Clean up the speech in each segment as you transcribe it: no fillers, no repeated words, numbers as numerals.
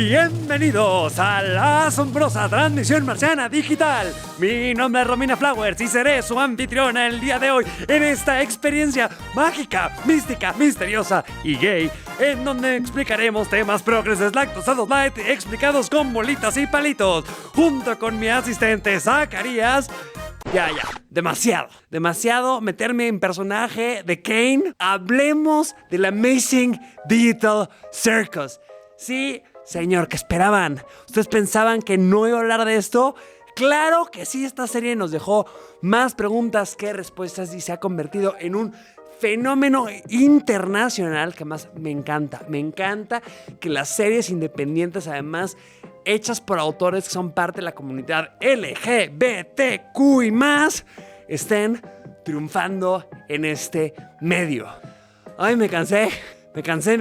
Bienvenidos a la asombrosa transmisión marciana digital. Mi nombre es Romina Flowers y seré su anfitriona el día de hoy en esta experiencia mágica, mística, misteriosa y gay, en donde explicaremos temas progreses lactosados light explicados con bolitas y palitos, junto con mi asistente Zacarías. Ya, demasiado meterme en personaje de Kane. Hablemos del Amazing Digital Circus. Sí, señor, ¿qué esperaban? ¿Ustedes pensaban que no iba a hablar de esto? Claro que sí, esta serie nos dejó más preguntas que respuestas y se ha convertido en un fenómeno internacional que más me encanta. Me encanta que las series independientes, además hechas por autores que son parte de la comunidad LGBTQ y más, estén triunfando en este medio. Ay, me cansé.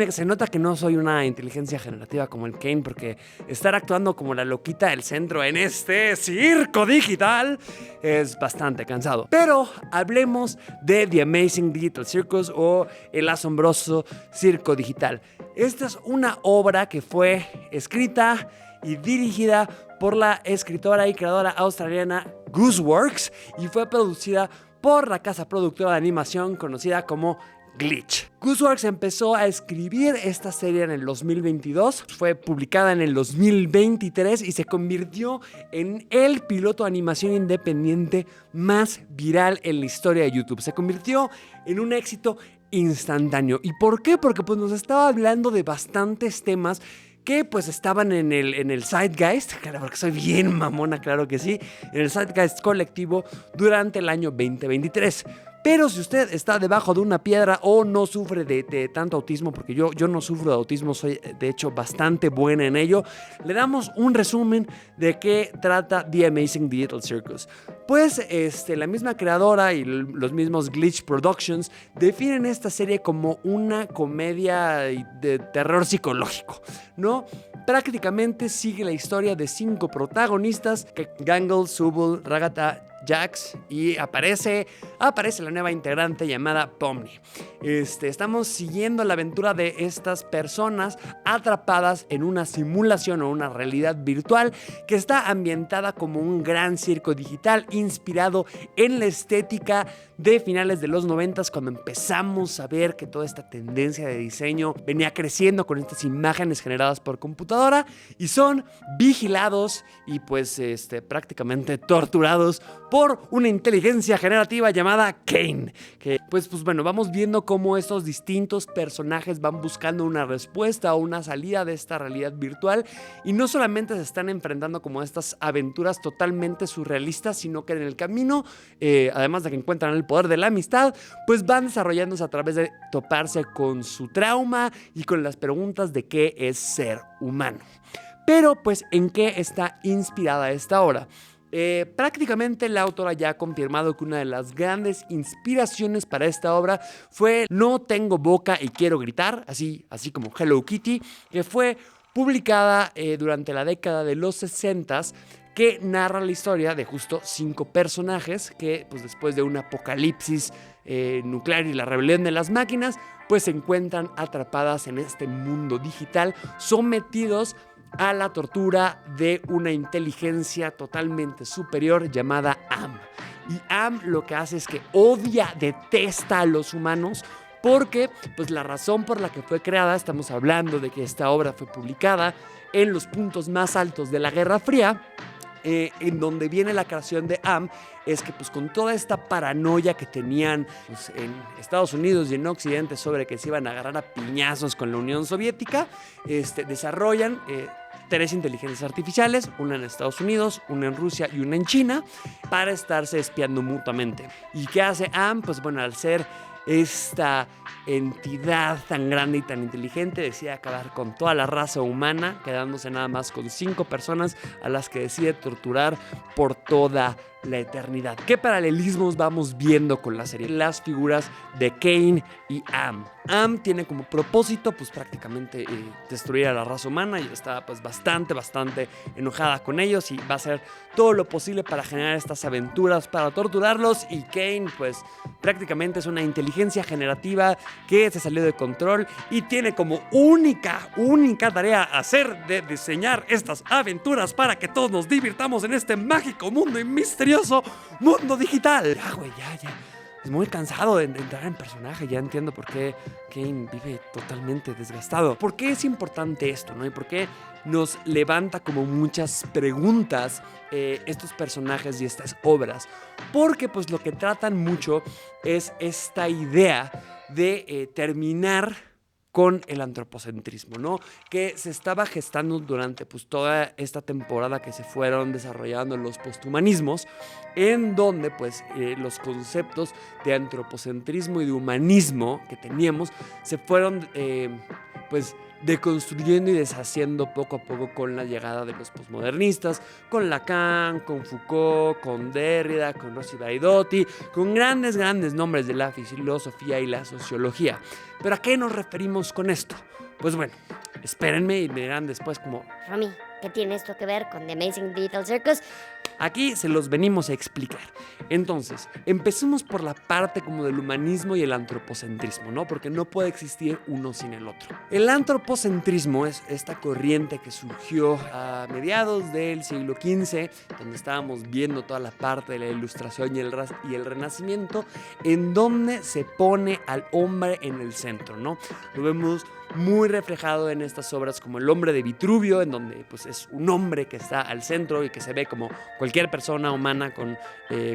Se nota que no soy una inteligencia generativa como el Kane, porque estar actuando como la loquita del centro en este circo digital es bastante cansado. Pero hablemos de The Amazing Digital Circus o El Asombroso Circo Digital. Esta es una obra que fue escrita y dirigida por la escritora y creadora australiana Gooseworks y fue producida por la casa productora de animación conocida como Glitch. Gooseworks empezó a escribir esta serie en el 2022, fue publicada en el 2023 y se convirtió en el piloto de animación independiente más viral en la historia de YouTube. Se convirtió en un éxito instantáneo. ¿Y por qué? Porque pues, nos estaba hablando de bastantes temas que pues estaban en el Zeitgeist, claro, porque soy bien mamona, claro que sí, en el Zeitgeist colectivo durante el año 2023. Pero si usted está debajo de una piedra o no sufre de tanto autismo, porque yo no sufro de autismo, soy de hecho bastante buena en ello, le damos un resumen de qué trata The Amazing Digital Circus. Pues la misma creadora y los mismos Glitch Productions definen esta serie como una comedia de terror psicológico, ¿no? Prácticamente sigue la historia de 5 protagonistas, Gangle, Subul, Ragata, Jax, y aparece la nueva integrante llamada Pomni. Estamos siguiendo la aventura de estas personas atrapadas en una simulación o una realidad virtual que está ambientada como un gran circo digital inspirado en la estética de finales de los 90s, cuando empezamos a ver que toda esta tendencia de diseño venía creciendo con estas imágenes generadas por computadora y son vigilados y pues prácticamente torturados por una inteligencia generativa llamada Kane, que pues bueno, vamos viendo cómo estos distintos personajes van buscando una respuesta o una salida de esta realidad virtual y no solamente se están enfrentando como a estas aventuras totalmente surrealistas, sino que en el camino, además de que encuentran el poder de la amistad, pues van desarrollándose a través de toparse con su trauma y con las preguntas de qué es ser humano. Pero pues, ¿en qué está inspirada esta obra? Prácticamente la autora ya ha confirmado que una de las grandes inspiraciones para esta obra fue No tengo boca y quiero gritar, así como Hello Kitty, que fue publicada durante la década de los 60s, que narra la historia de justo 5 personajes que pues después de un apocalipsis nuclear y la rebelión de las máquinas pues se encuentran atrapadas en este mundo digital, sometidos a la tortura de una inteligencia totalmente superior llamada Am. Y Am lo que hace es que detesta a los humanos, porque pues la razón por la que fue creada, estamos hablando de que esta obra fue publicada en los puntos más altos de la Guerra Fría, en donde viene la creación de Am, es que pues con toda esta paranoia que tenían pues, en Estados Unidos y en Occidente sobre que se iban a agarrar a piñazos con la Unión Soviética, desarrollan 3 inteligencias artificiales, una en Estados Unidos, una en Rusia y una en China, para estarse espiando mutuamente. ¿Y qué hace Am? Pues bueno, al ser esta entidad tan grande y tan inteligente, decide acabar con toda la raza humana, quedándose nada más con 5 personas a las que decide torturar por toda la eternidad. ¿Qué paralelismos vamos viendo con la serie? Las figuras de Kane y Am. Am tiene como propósito pues prácticamente destruir a la raza humana y está pues bastante enojada con ellos y va a hacer todo lo posible para generar estas aventuras para torturarlos, y Kane pues prácticamente es una inteligencia inteligencia generativa que se salió de control y tiene como única tarea hacer de diseñar estas aventuras para que todos nos divirtamos en este mágico mundo y misterioso mundo digital. Ya, güey, ya. Es muy cansado de entrar en personaje. Ya entiendo por qué Kane vive totalmente desgastado. ¿Por qué es importante esto, no? Y por qué nos levanta como muchas preguntas estos personajes y estas obras. Porque pues lo que tratan mucho es esta idea de terminar con el antropocentrismo, ¿no? Que se estaba gestando durante pues toda esta temporada que se fueron desarrollando los posthumanismos, en donde pues los conceptos de antropocentrismo y de humanismo que teníamos se fueron pues deconstruyendo y deshaciendo poco a poco con la llegada de los postmodernistas, con Lacan, con Foucault, con Derrida, con Rossi Braidotti, con grandes nombres de la filosofía y la sociología. ¿Pero a qué nos referimos con esto? Pues bueno, espérenme y me dirán después como... Romy, ¿qué tiene esto que ver con The Amazing Digital Circus? Aquí se los venimos a explicar. Entonces, empecemos por la parte como del humanismo y el antropocentrismo, ¿no? Porque no puede existir uno sin el otro. El antropocentrismo es esta corriente que surgió a mediados del siglo XV, donde estábamos viendo toda la parte de la ilustración y el renacimiento, en donde se pone al hombre en el centro, ¿no? Lo vemos muy reflejado en estas obras como El hombre de Vitruvio, en donde pues, es un hombre que está al centro y que se ve como cualquier persona humana con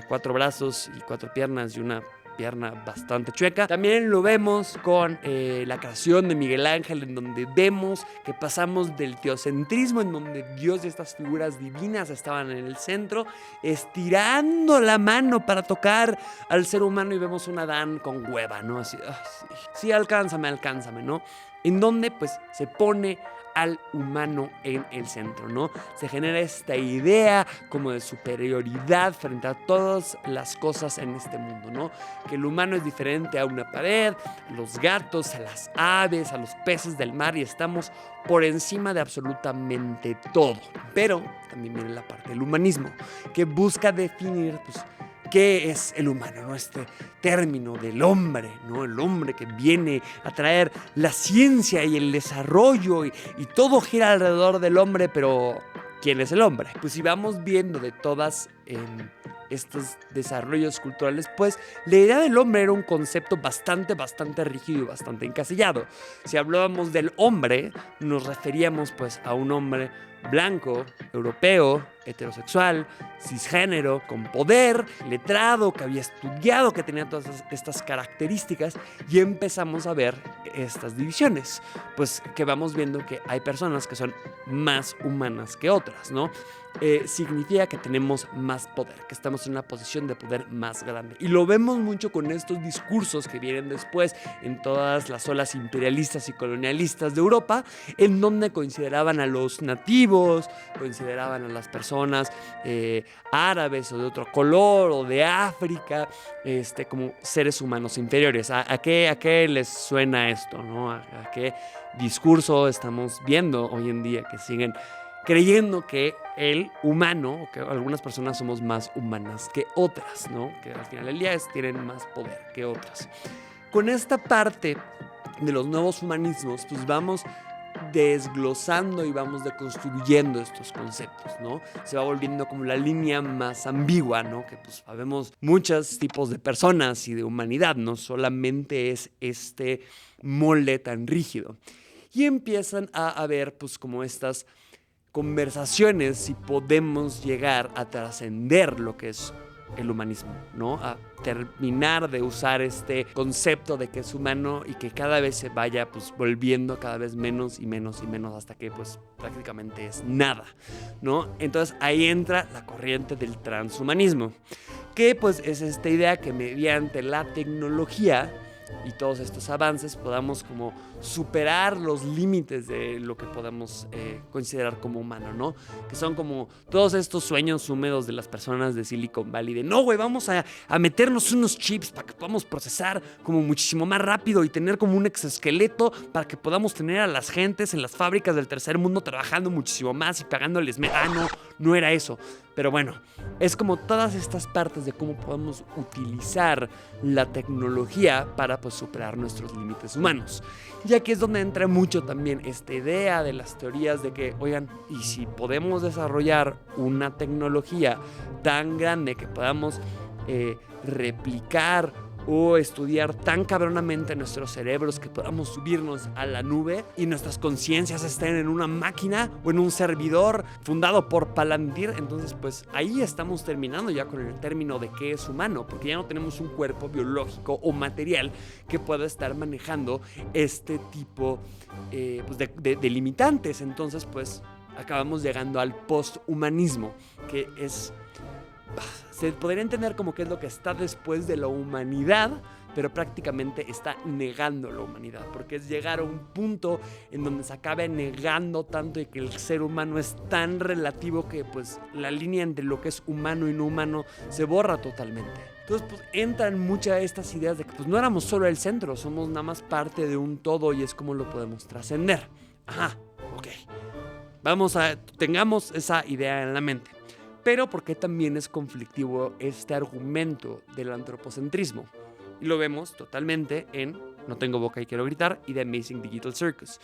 4 brazos y 4 piernas y una pierna bastante chueca. También lo vemos con la creación de Miguel Ángel, en donde vemos que pasamos del teocentrismo, en donde Dios y estas figuras divinas estaban en el centro, estirando la mano para tocar al ser humano, y vemos un Adán con hueva, ¿no? Así, sí, alcánzame, ¿no? En donde pues se pone al humano en el centro, ¿no? Se genera esta idea como de superioridad frente a todas las cosas en este mundo, ¿no? Que el humano es diferente a una pared, a los gatos, a las aves, a los peces del mar, y estamos por encima de absolutamente todo. Pero también viene la parte del humanismo, que busca definir, pues, ¿qué es el humano? ¿No? Este término del hombre, ¿no? El hombre que viene a traer la ciencia y el desarrollo y todo gira alrededor del hombre, pero ¿quién es el hombre? Pues si vamos viendo de todas estos desarrollos culturales, pues la idea del hombre era un concepto bastante rígido y bastante encasillado. Si hablábamos del hombre, nos referíamos pues a un hombre blanco, europeo, heterosexual, cisgénero, con poder, letrado, que había estudiado, que tenía todas estas características, y empezamos a ver estas divisiones, pues que vamos viendo que hay personas que son más humanas que otras, ¿no? Significa que tenemos más poder, que estamos en una posición de poder más grande. Y lo vemos mucho con estos discursos que vienen después en todas las olas imperialistas y colonialistas de Europa, en donde consideraban a los nativos, consideraban a las personas árabes o de otro color o de África como seres humanos inferiores. ¿A qué les suena esto, no? ¿A qué discurso estamos viendo hoy en día que siguen creyendo que el humano, o que algunas personas somos más humanas que otras, ¿no? Que al final del día tienen más poder que otras? Con esta parte de los nuevos humanismos, pues vamos desglosando y vamos deconstruyendo estos conceptos, ¿no? Se va volviendo como la línea más ambigua, ¿no? Que pues sabemos muchos tipos de personas y de humanidad, no solamente es este molde tan rígido. Y empiezan a haber pues como estas conversaciones si podemos llegar a trascender lo que es el humanismo, ¿no? A terminar de usar este concepto de que es humano y que cada vez se vaya pues volviendo cada vez menos y menos hasta que pues prácticamente es nada, ¿no? Entonces ahí entra la corriente del transhumanismo, que pues es esta idea que mediante la tecnología y todos estos avances podamos como superar los límites de lo que podemos considerar como humano, ¿no? Que son como todos estos sueños húmedos de las personas de Silicon Valley de no, güey, vamos a meternos unos chips para que podamos procesar como muchísimo más rápido y tener como un exoesqueleto para que podamos tener a las gentes en las fábricas del tercer mundo trabajando muchísimo más y pagándoles no era eso. Pero bueno, es como todas estas partes de cómo podemos utilizar la tecnología para pues superar nuestros límites humanos. Y aquí es donde entra mucho también esta idea de las teorías de que, oigan, ¿y si podemos desarrollar una tecnología tan grande que podamos replicar o estudiar tan cabronamente nuestros cerebros que podamos subirnos a la nube y nuestras conciencias estén en una máquina o en un servidor fundado por Palantir? Entonces pues ahí estamos terminando ya con el término de qué es humano, porque ya no tenemos un cuerpo biológico o material que pueda estar manejando este tipo pues de limitantes. Entonces pues acabamos llegando al posthumanismo, que es... se podría entender como que es lo que está después de la humanidad, pero prácticamente está negando la humanidad, porque es llegar a un punto en donde se acabe negando tanto y que el ser humano es tan relativo que pues la línea entre lo que es humano y no humano se borra totalmente. Entonces pues entran muchas de estas ideas de que pues no éramos solo el centro, somos nada más parte de un todo y es como lo podemos trascender. Ajá, ok. Tengamos esa idea en la mente. Pero porque también es conflictivo este argumento del antropocentrismo. Y lo vemos totalmente en No tengo boca y quiero gritar y The Amazing Digital Circus.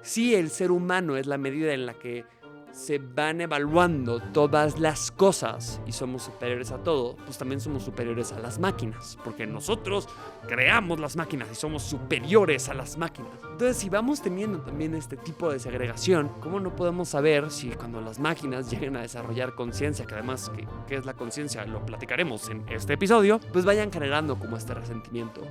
Si el ser humano es la medida en la que se van evaluando todas las cosas y somos superiores a todo, pues también somos superiores a las máquinas, porque nosotros creamos las máquinas y somos superiores a las máquinas. Entonces, si vamos teniendo también este tipo de segregación, ¿cómo no podemos saber si cuando las máquinas lleguen a desarrollar conciencia, que además, ¿qué es la conciencia? Lo platicaremos en este episodio, pues vayan generando como este resentimiento.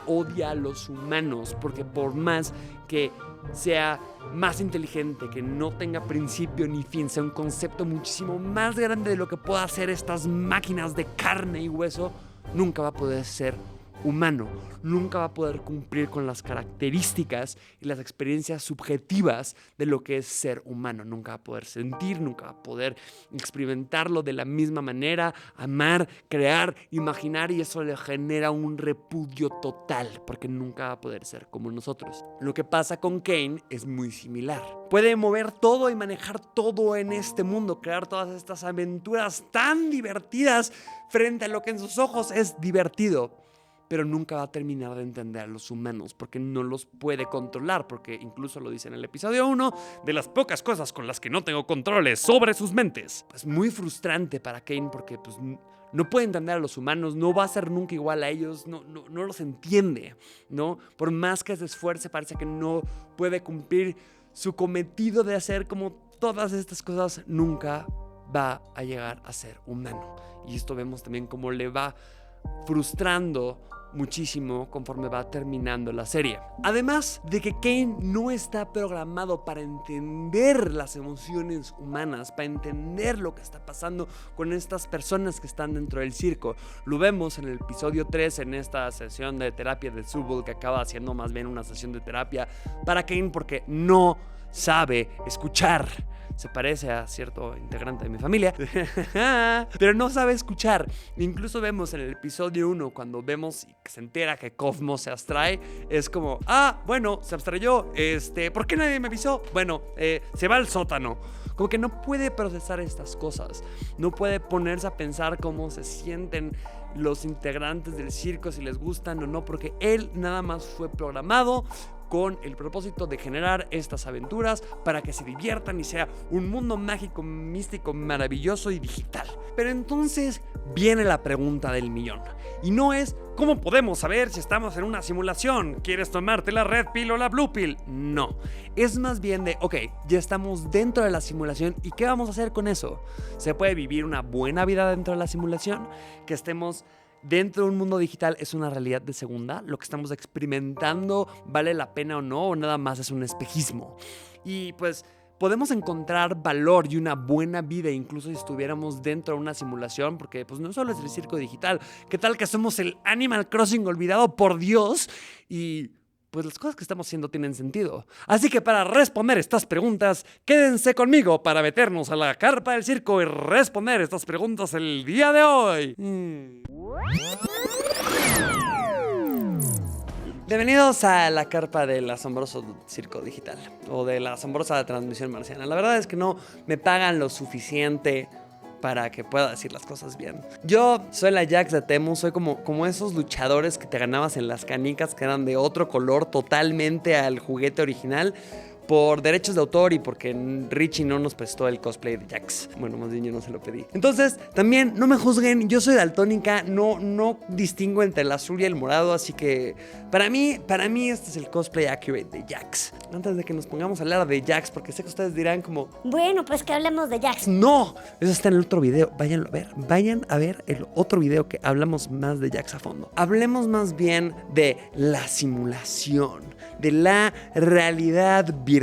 Odia a los humanos, porque por más que sea más inteligente, que no tenga principio ni fin, sea un concepto muchísimo más grande de lo que puedan hacer estas máquinas de carne y hueso, nunca va a poder ser humano, nunca va a poder cumplir con las características y las experiencias subjetivas de lo que es ser humano. Nunca va a poder sentir, nunca va a poder experimentarlo de la misma manera, amar, crear, imaginar, y eso le genera un repudio total, porque nunca va a poder ser como nosotros. Lo que pasa con Kane es muy similar. Puede mover todo y manejar todo en este mundo, crear todas estas aventuras tan divertidas frente a lo que en sus ojos es divertido, pero nunca va a terminar de entender a los humanos porque no los puede controlar, porque incluso lo dice en el episodio 1, de las pocas cosas con las que no tengo controles sobre sus mentes. Es muy frustrante para Kane porque pues, no puede entender a los humanos, no va a ser nunca igual a ellos, no los entiende, ¿no? Por más que se esfuerce, parece que no puede cumplir su cometido de hacer como todas estas cosas, nunca va a llegar a ser humano. Y esto vemos también cómo le va frustrando muchísimo conforme va terminando la serie. Además de que Kane no está programado para entender las emociones humanas, para entender lo que está pasando con estas personas que están dentro del circo. Lo vemos en el episodio 3, en esta sesión de terapia de Zubul, que acaba haciendo más bien una sesión de terapia para Kane porque no sabe escuchar. Se parece a cierto integrante de mi familia, pero no sabe escuchar. Incluso vemos en el episodio 1, cuando vemos que se entera que Cosmo se abstrae, es como, bueno, se abstrayó, ¿por qué nadie me avisó? Bueno, se va al sótano. Como que no puede procesar estas cosas, no puede ponerse a pensar cómo se sienten los integrantes del circo, si les gustan o no, porque él nada más fue programado con el propósito de generar estas aventuras para que se diviertan y sea un mundo mágico, místico, maravilloso y digital. Pero entonces viene la pregunta del millón. Y no es, ¿cómo podemos saber si estamos en una simulación? ¿Quieres tomarte la red pill o la blue pill? No. Es más bien de, ok, ya estamos dentro de la simulación y ¿qué vamos a hacer con eso? ¿Se puede vivir una buena vida dentro de la simulación? Que estemos dentro de un mundo digital es una realidad de segunda. Lo que estamos experimentando vale la pena o no, o nada más es un espejismo. Y pues podemos encontrar valor y una buena vida incluso si estuviéramos dentro de una simulación, porque pues no solo es el circo digital. ¿Qué tal que somos el Animal Crossing olvidado por Dios? Y pues las cosas que estamos haciendo tienen sentido. Así que para responder estas preguntas, quédense conmigo para meternos a la carpa del circo y responder estas preguntas el día de hoy. Bienvenidos a la carpa del asombroso circo digital o de la asombrosa transmisión marciana. La verdad es que no me pagan lo suficiente para que pueda decir las cosas bien. Yo soy la Jax de Temu, soy como esos luchadores que te ganabas en las canicas que eran de otro color totalmente al juguete original, por derechos de autor y porque Richie no nos prestó el cosplay de Jax. Bueno, más bien yo no se lo pedí. Entonces, también no me juzguen, yo soy daltónica, no distingo entre el azul y el morado, así que para mí este es el cosplay accurate de Jax. Antes de que nos pongamos a hablar de Jax, porque sé que ustedes dirán como... Bueno, pues que hablemos de Jax. ¡No! Eso está en el otro video, váyanlo a ver. Vayan a ver el otro video que hablamos más de Jax a fondo. Hablemos más bien de la simulación, de la realidad virtual.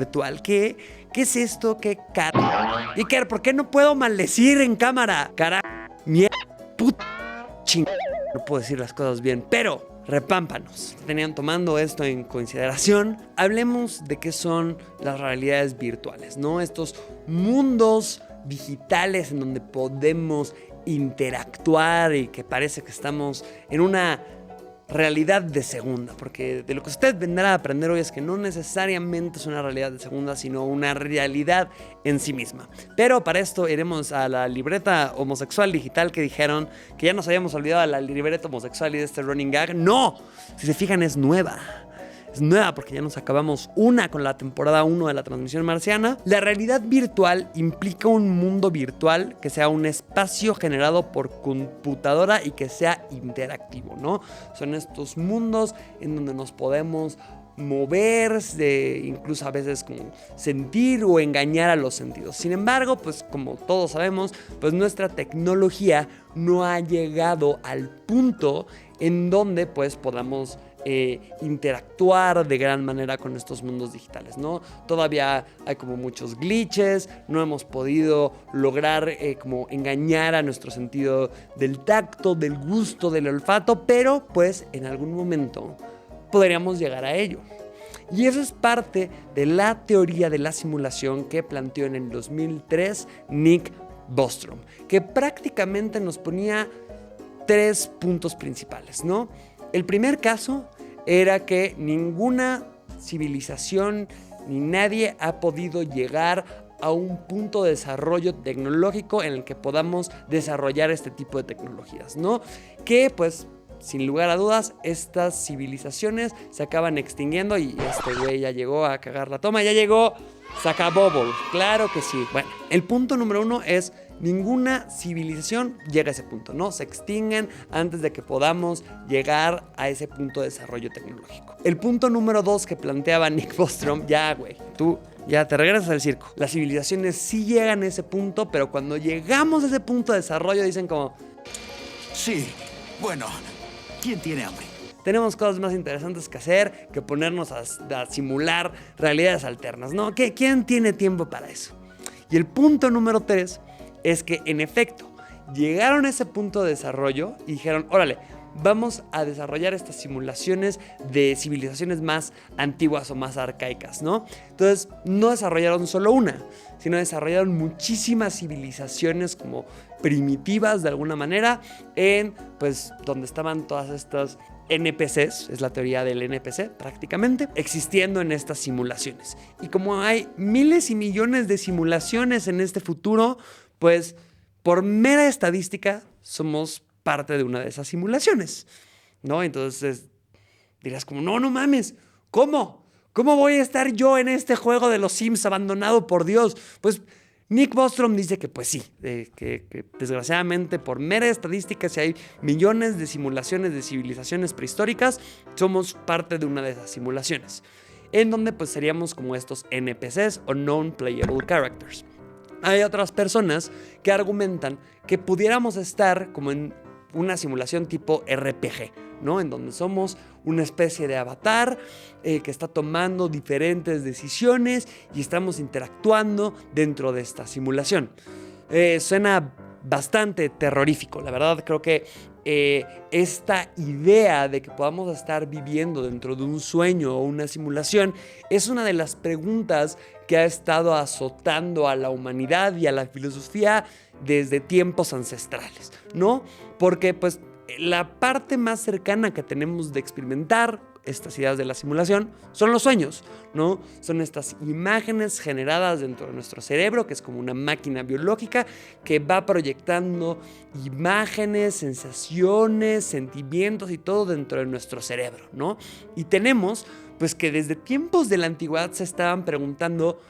¿Qué es esto? ¿Qué cara? Iker, ¿por qué no puedo maldecir en cámara? Cara, mierda, puta, ching. No puedo decir las cosas bien, pero repámpanos. Tenían tomando esto en consideración. Hablemos de qué son las realidades virtuales, ¿no? Estos mundos digitales en donde podemos interactuar y que parece que estamos en una realidad de segunda, porque de lo que usted vendrá a aprender hoy es que no necesariamente es una realidad de segunda, sino una realidad en sí misma. Pero para esto iremos a la libreta homosexual digital que dijeron que ya nos habíamos olvidado de la libreta homosexual y de este running gag. ¡No! Si se fijan, es nueva. Es nueva porque ya nos acabamos una con la temporada 1 de la transmisión marciana. La realidad virtual implica un mundo virtual que sea un espacio generado por computadora y que sea interactivo, ¿no? Son estos mundos en donde nos podemos mover, incluso a veces como sentir o engañar a los sentidos. Sin embargo, pues como todos sabemos, pues nuestra tecnología no ha llegado al punto en donde pues podamos interactuar de gran manera con estos mundos digitales, ¿no? Todavía hay como muchos glitches, no hemos podido lograr como engañar a nuestro sentido del tacto, del gusto, del olfato, pero pues en algún momento podríamos llegar a ello. Y eso es parte de la teoría de la simulación que planteó en el 2003 Nick Bostrom, que prácticamente nos ponía 3 puntos principales, ¿no? El primer caso era que ninguna civilización ni nadie ha podido llegar a un punto de desarrollo tecnológico en el que podamos desarrollar este tipo de tecnologías, ¿no? Que pues sin lugar a dudas estas civilizaciones se acaban extinguiendo y este güey ya llegó a cagar la toma, ya llegó Sacabobble, claro que sí. Bueno, el punto número 1 es ninguna civilización llega a ese punto, ¿no? Se extinguen antes de que podamos llegar a ese punto de desarrollo tecnológico. El punto número 2 que planteaba Nick Bostrom, ya güey, tú ya te regresas al circo. Las civilizaciones sí llegan a ese punto, pero cuando llegamos a ese punto de desarrollo dicen como... Sí, bueno, ¿quién tiene hambre? Tenemos cosas más interesantes que hacer que ponernos a simular realidades alternas, ¿no? ¿Quién tiene tiempo para eso? Y el punto número 3 es que, en efecto, llegaron a ese punto de desarrollo y dijeron, órale, vamos a desarrollar estas simulaciones de civilizaciones más antiguas o más arcaicas, ¿no? Entonces, no desarrollaron solo una, sino desarrollaron muchísimas civilizaciones como primitivas de alguna manera en, pues, donde estaban todas estas NPCs, es la teoría del NPC prácticamente, existiendo en estas simulaciones. Y como hay miles y millones de simulaciones en este futuro, pues por mera estadística somos parte de una de esas simulaciones, ¿no? Entonces dirás como, no mames, ¿cómo? ¿Cómo voy a estar yo en este juego de los Sims abandonado por Dios? Pues Nick Bostrom dice que pues sí, que desgraciadamente por mera estadística, si hay millones de simulaciones de civilizaciones prehistóricas, somos parte de una de esas simulaciones, en donde pues seríamos como estos NPCs o Non-Playable Characters. Hay otras personas que argumentan que pudiéramos estar como en una simulación tipo RPG, ¿no? En donde somos una especie de avatar que está tomando diferentes decisiones y estamos interactuando dentro de esta simulación. Suena bastante terrorífico, la verdad. Creo que esta idea de que podamos estar viviendo dentro de un sueño o una simulación es una de las preguntas que ha estado azotando a la humanidad y a la filosofía desde tiempos ancestrales, ¿no? Porque pues la parte más cercana que tenemos de experimentar estas ideas de la simulación son los sueños, ¿no? Son estas imágenes generadas dentro de nuestro cerebro, que es como una máquina biológica que va proyectando imágenes, sensaciones, sentimientos y todo dentro de nuestro cerebro, ¿no? Y tenemos, pues, que desde tiempos de la antigüedad se estaban preguntando: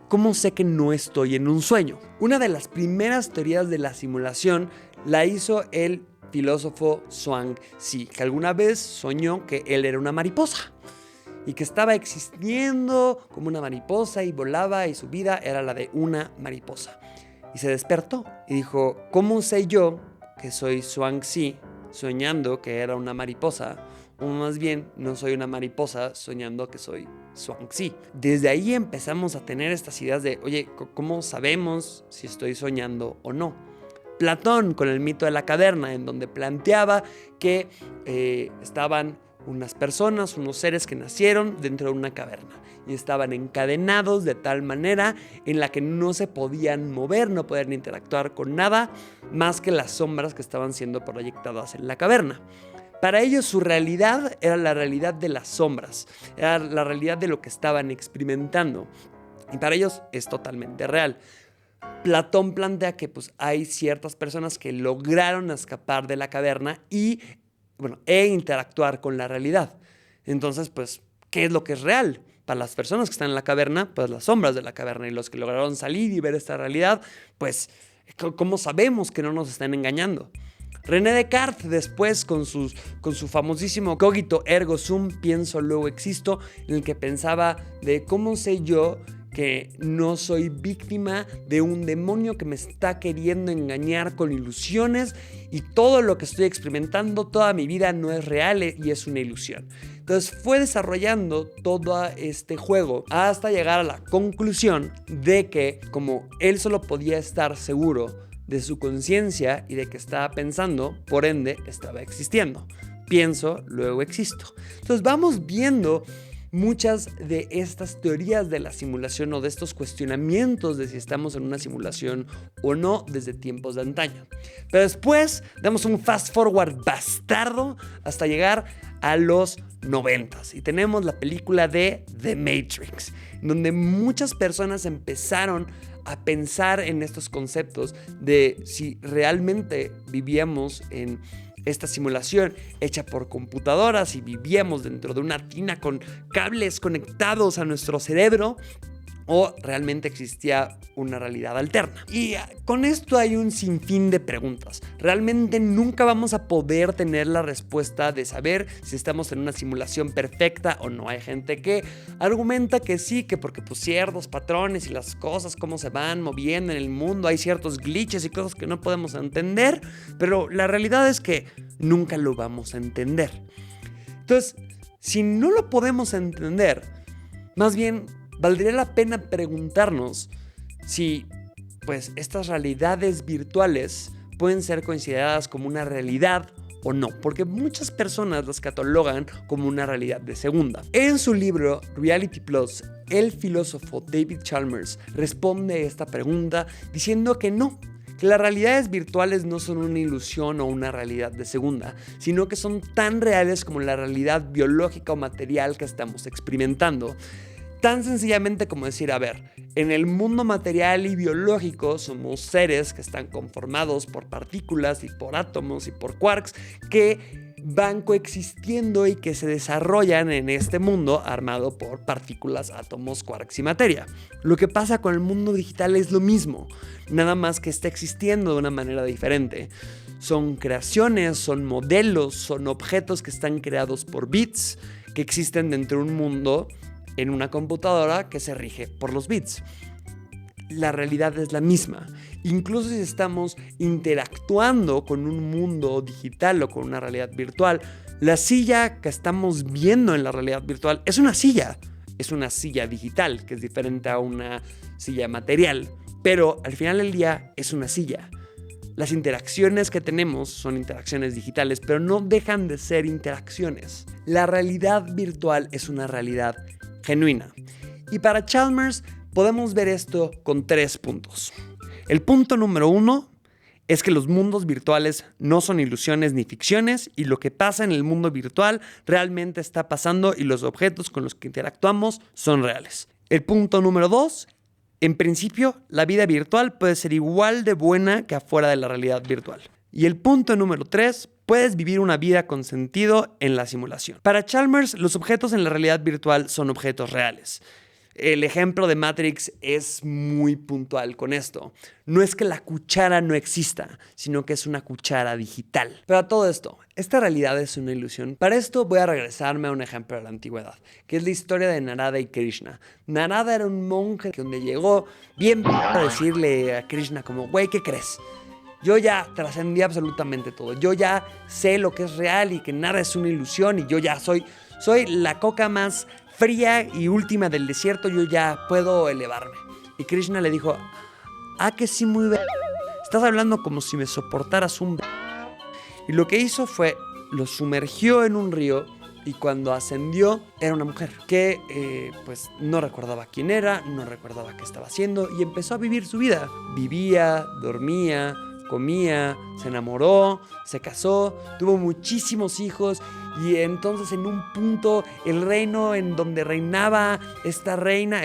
¿cómo sé que no estoy en un sueño? Una de las primeras teorías de la simulación la hizo el filósofo Zhuangzi, que alguna vez soñó que él era una mariposa y que estaba existiendo como una mariposa y volaba y su vida era la de una mariposa. Y se despertó y dijo: ¿cómo sé yo que soy Zhuangzi soñando que era una mariposa? O más bien, no soy una mariposa soñando que soy Zhuangzi. Desde ahí empezamos a tener estas ideas de, oye, ¿cómo sabemos si estoy soñando o no? Platón, con el mito de la caverna, en donde planteaba que estaban unas personas, unos seres que nacieron dentro de una caverna y estaban encadenados de tal manera en la que no se podían mover, no podían interactuar con nada más que las sombras que estaban siendo proyectadas en la caverna. Para ellos su realidad era la realidad de las sombras, era la realidad de lo que estaban experimentando. Y para ellos es totalmente real. Platón plantea que pues, hay ciertas personas que lograron escapar de la caverna e interactuar con la realidad. Entonces, pues, ¿qué es lo que es real? Para las personas que están en la caverna, pues las sombras de la caverna, y los que lograron salir y ver esta realidad, pues, ¿cómo sabemos que no nos están engañando? René Descartes, después con su famosísimo cogito ergo sum, pienso luego existo, en el que pensaba de cómo sé yo que no soy víctima de un demonio que me está queriendo engañar con ilusiones y todo lo que estoy experimentando, toda mi vida no es real y es una ilusión. Entonces fue desarrollando todo este juego hasta llegar a la conclusión de que como él solo podía estar seguro de su conciencia y de que estaba pensando, por ende estaba existiendo. Pienso, luego existo. Entonces vamos viendo muchas de estas teorías de la simulación o de estos cuestionamientos de si estamos en una simulación o no desde tiempos de antaño. Pero después damos un fast forward bastardo hasta llegar a los 90s y tenemos la película de The Matrix, donde muchas personas empezaron a pensar en estos conceptos de si realmente vivíamos en esta simulación hecha por computadoras y vivíamos dentro de una tina con cables conectados a nuestro cerebro o realmente existía una realidad alterna. Y con esto hay un sinfín de preguntas. Realmente nunca vamos a poder tener la respuesta de saber si estamos en una simulación perfecta o no. Hay gente que argumenta que sí, que porque pues ciertos patrones y las cosas cómo se van moviendo en el mundo, hay ciertos glitches y cosas que no podemos entender, pero la realidad es que nunca lo vamos a entender. Entonces, si no lo podemos entender, más bien valdría la pena preguntarnos si pues, estas realidades virtuales pueden ser consideradas como una realidad o no, porque muchas personas las catalogan como una realidad de segunda. En su libro Reality Plus, el filósofo David Chalmers responde esta pregunta diciendo que no, que las realidades virtuales no son una ilusión o una realidad de segunda, sino que son tan reales como la realidad biológica o material que estamos experimentando. Tan sencillamente como decir, a ver, en el mundo material y biológico somos seres que están conformados por partículas y por átomos y por quarks que van coexistiendo y que se desarrollan en este mundo armado por partículas, átomos, quarks y materia. Lo que pasa con el mundo digital es lo mismo, nada más que está existiendo de una manera diferente. Son creaciones, son modelos, son objetos que están creados por bits que existen dentro de un mundo en una computadora que se rige por los bits. La realidad es la misma. Incluso si estamos interactuando con un mundo digital o con una realidad virtual, la silla que estamos viendo en la realidad virtual es una silla. Es una silla digital, que es diferente a una silla material. Pero al final del día es una silla. Las interacciones que tenemos son interacciones digitales, pero no dejan de ser interacciones. La realidad virtual es una realidad genuina. Y para Chalmers podemos ver esto con 3 puntos. El punto número 1 es que los mundos virtuales no son ilusiones ni ficciones y lo que pasa en el mundo virtual realmente está pasando y los objetos con los que interactuamos son reales. El punto número 2, en principio, la vida virtual puede ser igual de buena que afuera de la realidad virtual. Y el punto número 3, puedes vivir una vida con sentido en la simulación. Para Chalmers, los objetos en la realidad virtual son objetos reales. El ejemplo de Matrix es muy puntual con esto. No es que la cuchara no exista, sino que es una cuchara digital. Pero a todo esto, ¿esta realidad es una ilusión? Para esto voy a regresarme a un ejemplo de la antigüedad, que es la historia de Narada y Krishna. Narada era un monje que donde llegó bien a decirle a Krishna como, güey, ¿qué crees? Yo ya trascendí absolutamente todo. Yo ya sé lo que es real y que nada es una ilusión y yo ya soy la coca más fría y última del desierto, yo ya puedo elevarme. Y Krishna le dijo, que sí, muy bien. Estás hablando como si me soportaras un... Y lo que hizo fue, lo sumergió en un río y cuando ascendió era una mujer que pues no recordaba quién era, no recordaba qué estaba haciendo y empezó a vivir su vida. Vivía, dormía, comía, se enamoró, se casó, tuvo muchísimos hijos y entonces en un punto el reino en donde reinaba esta reina,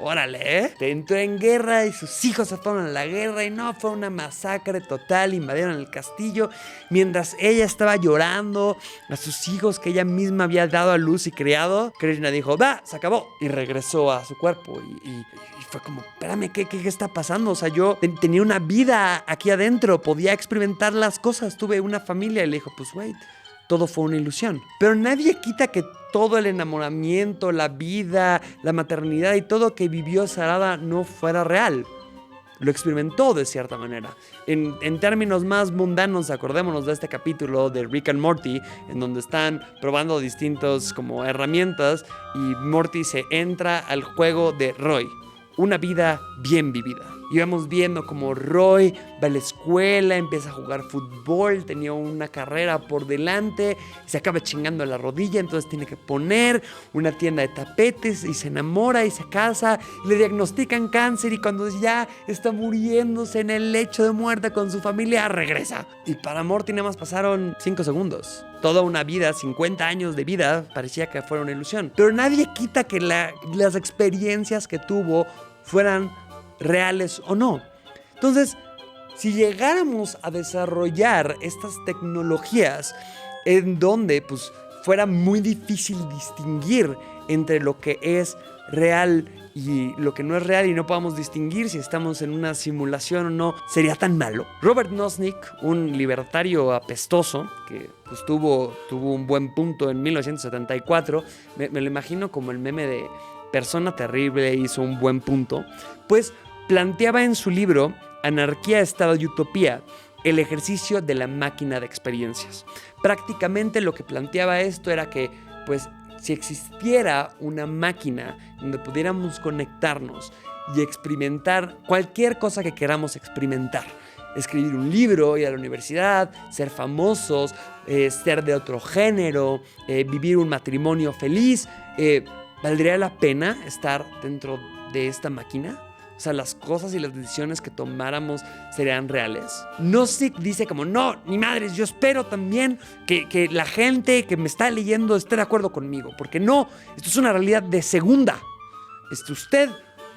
órale, entró en guerra y sus hijos se fueron a la guerra y no, fue una masacre total, invadieron el castillo mientras ella estaba llorando a sus hijos que ella misma había dado a luz y criado. Krishna dijo, va, se acabó y regresó a su cuerpo y fue como, espérame, ¿qué está pasando? O sea, yo tenía una vida aquí adentro, podía experimentar las cosas, tuve una familia. Y le dijo, pues, güey, todo fue una ilusión. Pero nadie quita que todo el enamoramiento, la vida, la maternidad y todo que vivió Sarada no fuera real. Lo experimentó de cierta manera. En términos más mundanos, acordémonos de este capítulo de Rick and Morty, en donde están probando distintos como herramientas y Morty se entra al juego de Roy. Una vida bien vivida. Y vamos viendo como Roy va a la escuela, empieza a jugar fútbol, tenía una carrera por delante, se acaba chingando la rodilla, entonces tiene que poner una tienda de tapetes y se enamora y se casa, y le diagnostican cáncer y cuando ya está muriéndose en el lecho de muerte con su familia, regresa. Y para Morty nada más pasaron 5 segundos. Toda una vida, 50 años de vida, parecía que fuera una ilusión. Pero nadie quita que las experiencias que tuvo fueran reales o no. Entonces, si llegáramos a desarrollar estas tecnologías en donde pues fuera muy difícil distinguir entre lo que es real y lo que no es real y no podamos distinguir si estamos en una simulación o no, ¿sería tan malo? Robert Nozick, un libertario apestoso que pues, tuvo un buen punto en 1974, me lo imagino como el meme de persona terrible hizo un buen punto, pues planteaba en su libro Anarquía, Estado y Utopía el ejercicio de la máquina de experiencias. Prácticamente lo que planteaba esto era que, pues, si existiera una máquina donde pudiéramos conectarnos y experimentar cualquier cosa que queramos experimentar, escribir un libro, ir a la universidad, ser famosos, ser de otro género, vivir un matrimonio feliz, ¿valdría la pena estar dentro de esta máquina? O sea, las cosas y las decisiones que tomáramos serían reales. Nozick dice como, no, ni madres, yo espero también que la gente que me está leyendo esté de acuerdo conmigo. Porque no, esto es una realidad de segunda. Usted,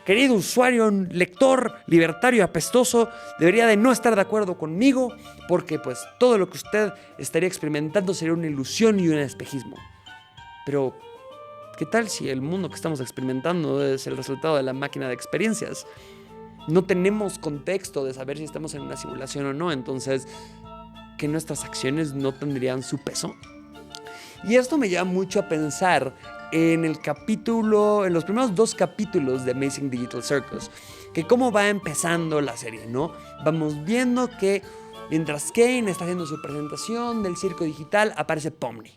querido usuario, lector, libertario, apestoso, debería de no estar de acuerdo conmigo porque pues todo lo que usted estaría experimentando sería una ilusión y un espejismo. Pero ¿qué tal si el mundo que estamos experimentando es el resultado de la máquina de experiencias? No tenemos contexto de saber si estamos en una simulación o no, entonces, ¿que nuestras acciones no tendrían su peso? Y esto me lleva mucho a pensar en los primeros 2 capítulos de Amazing Digital Circus, que cómo va empezando la serie, ¿no? Vamos viendo que mientras Kane está haciendo su presentación del circo digital, aparece Pomni.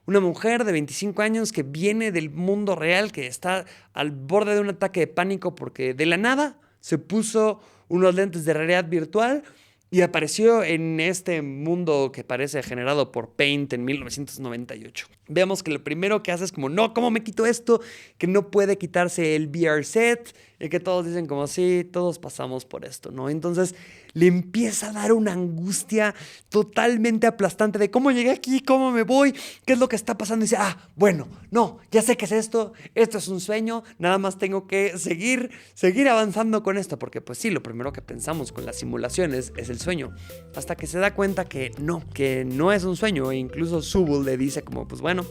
Una mujer de 25 años que viene del mundo real, que está al borde de un ataque de pánico porque de la nada se puso unos lentes de realidad virtual y apareció en este mundo que parece generado por Paint en 1998. vemos que lo primero que hace es como, no, ¿cómo me quito esto? Que no puede quitarse el VR set, y que todos dicen como, sí, todos pasamos por esto, ¿no? Entonces le empieza a dar una angustia totalmente aplastante de cómo llegué aquí, cómo me voy, qué es lo que está pasando. Y dice, bueno, no, ya sé qué es esto es un sueño, nada más tengo que seguir avanzando con esto, porque pues sí, lo primero que pensamos con las simulaciones es el sueño, hasta que se da cuenta que no es un sueño, e incluso Subul le dice como, pues bueno,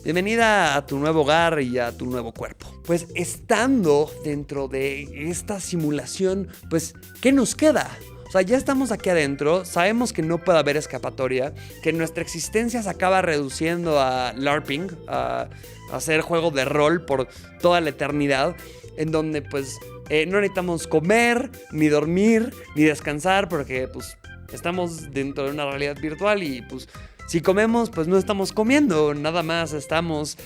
bienvenida a tu nuevo hogar y a tu nuevo cuerpo. Pues estando dentro de esta simulación, pues, ¿qué nos queda? O sea, ya estamos aquí adentro, sabemos que no puede haber escapatoria, que nuestra existencia se acaba reduciendo a LARPing, a hacer juego de rol por toda la eternidad, en donde pues no necesitamos comer, ni dormir, ni descansar, porque pues estamos dentro de una realidad virtual y pues si comemos, pues no estamos comiendo, nada más estamos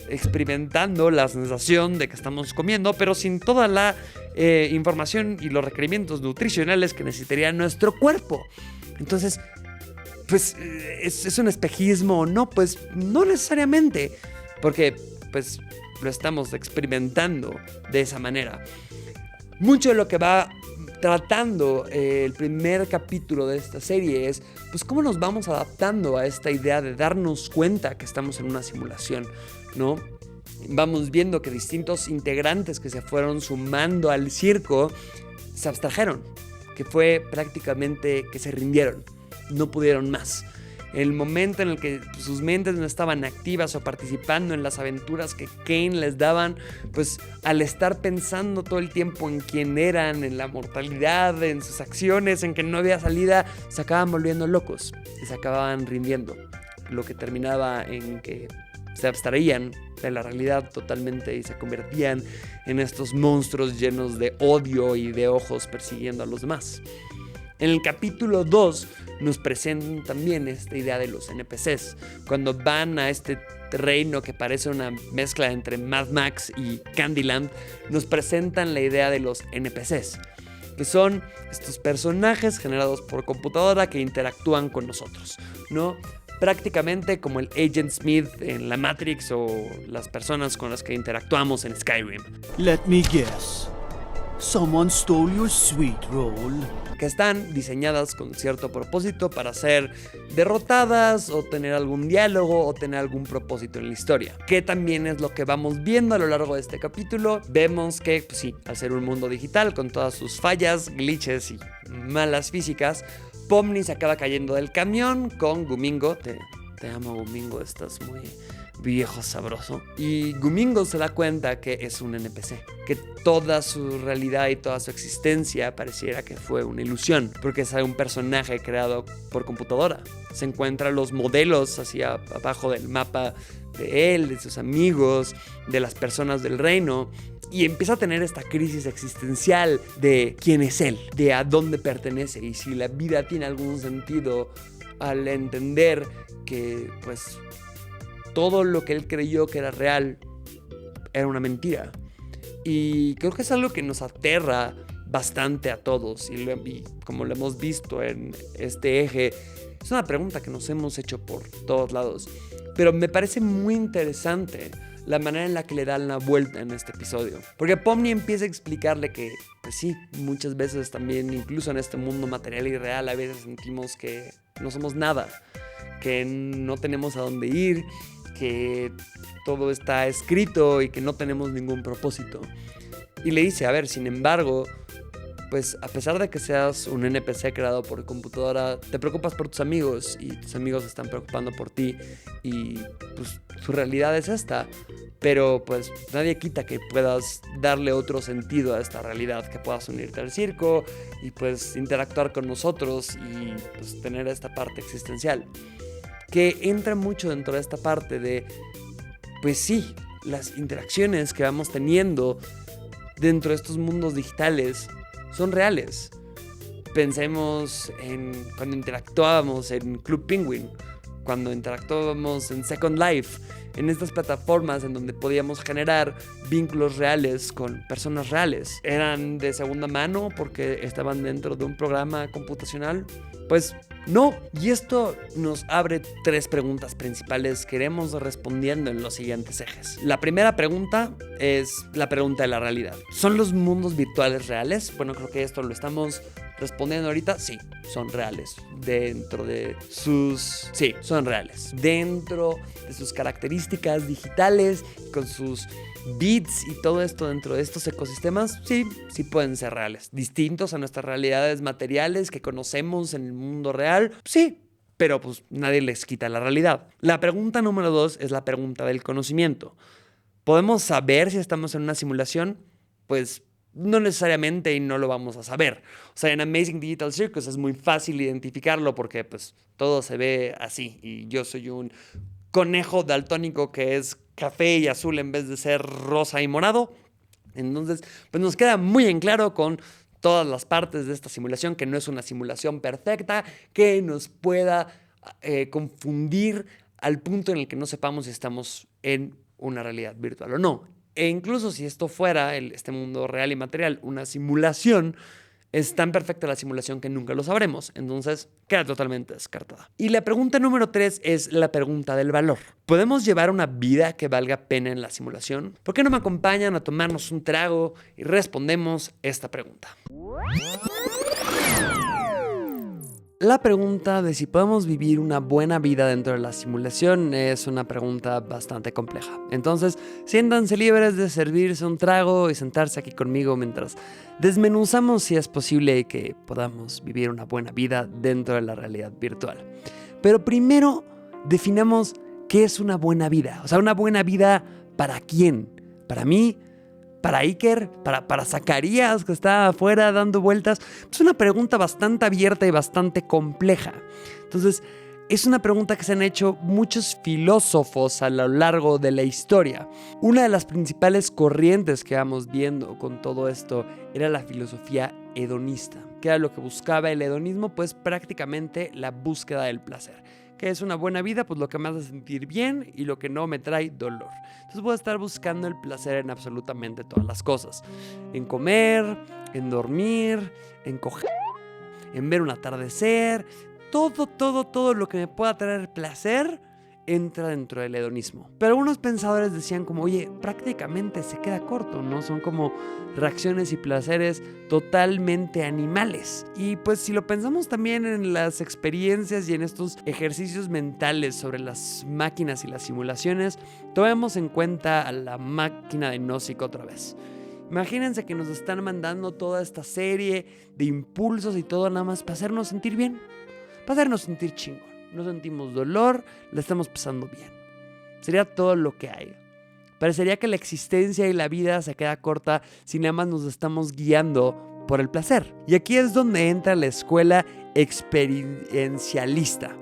experimentando la sensación de que estamos comiendo, pero sin toda la información y los requerimientos nutricionales que necesitaría nuestro cuerpo. Entonces, pues, ¿es un espejismo o no? Pues no necesariamente, porque pues lo estamos experimentando de esa manera. Mucho de lo que va tratando el primer capítulo de esta serie es pues cómo nos vamos adaptando a esta idea de darnos cuenta que estamos en una simulación, ¿no? Vamos viendo que distintos integrantes que se fueron sumando al circo se abstrajeron, que fue prácticamente que se rindieron, no pudieron más. El momento en el que sus mentes no estaban activas o participando en las aventuras que Kane les daban, pues al estar pensando todo el tiempo en quién eran, en la mortalidad, en sus acciones, en que no había salida, se acababan volviendo locos y se acababan rindiendo, lo que terminaba en que se abstraían de la realidad totalmente y se convertían en estos monstruos llenos de odio y de ojos persiguiendo a los demás. En el capítulo 2 nos presentan también esta idea de los NPCs. Cuando van a este reino que parece una mezcla entre Mad Max y Candyland, nos presentan la idea de los NPCs, que son estos personajes generados por computadora que interactúan con nosotros, ¿no? Prácticamente como el Agent Smith en la Matrix o las personas con las que interactuamos en Skyrim. Let me guess. Someone stole your sweet roll. Que están diseñadas con cierto propósito para ser derrotadas o tener algún diálogo o tener algún propósito en la historia. Que también es lo que vamos viendo a lo largo de este capítulo. Vemos que, pues sí, al ser un mundo digital con todas sus fallas, glitches y malas físicas, Pomni se acaba cayendo del camión con Gumingo. Te amo, Gumingo, estás muy viejo sabroso. Y Gumingo se da cuenta que es un NPC, que toda su realidad y toda su existencia pareciera que fue una ilusión, porque es un personaje creado por computadora. Se encuentran los modelos hacia abajo del mapa de él, de sus amigos, de las personas del reino, y empieza a tener esta crisis existencial de quién es él, de a dónde pertenece y si la vida tiene algún sentido, al entender que pues todo lo que él creyó que era real era una mentira. Y creo que es algo que nos aterra bastante a todos, y como lo hemos visto en este eje, es una pregunta que nos hemos hecho por todos lados, pero me parece muy interesante la manera en la que le dan la vuelta en este episodio, porque Pomni empieza a explicarle que pues sí, muchas veces también, incluso en este mundo material y real, a veces sentimos que no somos nada, que no tenemos a dónde ir, que todo está escrito y que no tenemos ningún propósito. Y le dice, a ver, sin embargo, pues a pesar de que seas un NPC creado por computadora, te preocupas por tus amigos y tus amigos se están preocupando por ti y pues su realidad es esta, pero pues nadie quita que puedas darle otro sentido a esta realidad, que puedas unirte al circo y pues interactuar con nosotros y pues tener esta parte existencial, que entra mucho dentro de esta parte de, pues sí, las interacciones que vamos teniendo dentro de estos mundos digitales son reales. Pensemos en cuando interactuábamos en Club Penguin, cuando interactuábamos en Second Life, en estas plataformas en donde podíamos generar vínculos reales con personas reales. ¿Eran de segunda mano porque estaban dentro de un programa computacional? Pues no. Y esto nos abre 3 preguntas principales que iremos respondiendo en los siguientes ejes. La primera pregunta es la pregunta de la realidad. ¿Son los mundos virtuales reales? Bueno, creo que esto lo estamos respondiendo ahorita. Sí, son reales. Son reales. Dentro de sus características digitales, con sus bits y todo esto dentro de estos ecosistemas, sí pueden ser reales. Distintos a nuestras realidades materiales que conocemos en el mundo real, sí. Pero pues nadie les quita la realidad. La pregunta número 2 es la pregunta del conocimiento. ¿Podemos saber si estamos en una simulación? Pues no necesariamente, y no lo vamos a saber. O sea, en Amazing Digital Circus es muy fácil identificarlo porque pues todo se ve así. Y yo soy un conejo daltónico que es café y azul en vez de ser rosa y morado. Entonces, pues nos queda muy en claro con todas las partes de esta simulación que no es una simulación perfecta, que nos pueda confundir al punto en el que no sepamos si estamos en una realidad virtual o no. E incluso si esto fuera, este mundo real y material, una simulación, es tan perfecta la simulación que nunca lo sabremos. Entonces, queda totalmente descartada. Y la pregunta número 3 es la pregunta del valor. ¿Podemos llevar una vida que valga pena en la simulación? ¿Por qué no me acompañan a tomarnos un trago y respondemos esta pregunta? La pregunta de si podemos vivir una buena vida dentro de la simulación es una pregunta bastante compleja. Entonces, siéntanse libres de servirse un trago y sentarse aquí conmigo mientras desmenuzamos si es posible que podamos vivir una buena vida dentro de la realidad virtual. Pero primero, definamos qué es una buena vida. O sea, una buena vida ¿para quién? ¿Para mí? ¿Para Iker? ¿Para Zacarías que está afuera dando vueltas? Es una pregunta bastante abierta y bastante compleja. Entonces, es una pregunta que se han hecho muchos filósofos a lo largo de la historia. Una de las principales corrientes que vamos viendo con todo esto era la filosofía hedonista. ¿Qué era lo que buscaba el hedonismo? Pues prácticamente la búsqueda del placer. ¿Qué es una buena vida? Pues lo que me hace sentir bien y lo que no me trae dolor. Entonces voy a estar buscando el placer en absolutamente todas las cosas. En comer, en dormir, en coger, en ver un atardecer. Todo lo que me pueda traer placer entra dentro del hedonismo. Pero algunos pensadores decían como, oye, prácticamente se queda corto, ¿no? Son como reacciones y placeres totalmente animales. Y pues si lo pensamos también en las experiencias y en estos ejercicios mentales sobre las máquinas y las simulaciones, tomemos en cuenta a la máquina de Nozick otra vez. Imagínense que nos están mandando toda esta serie de impulsos y todo nada más para hacernos sentir bien, para hacernos sentir chingón. No sentimos dolor, la estamos pasando bien. Sería todo lo que hay. Parecería que la existencia y la vida se queda corta si nada más nos estamos guiando por el placer. Y aquí es donde entra la escuela experiencialista,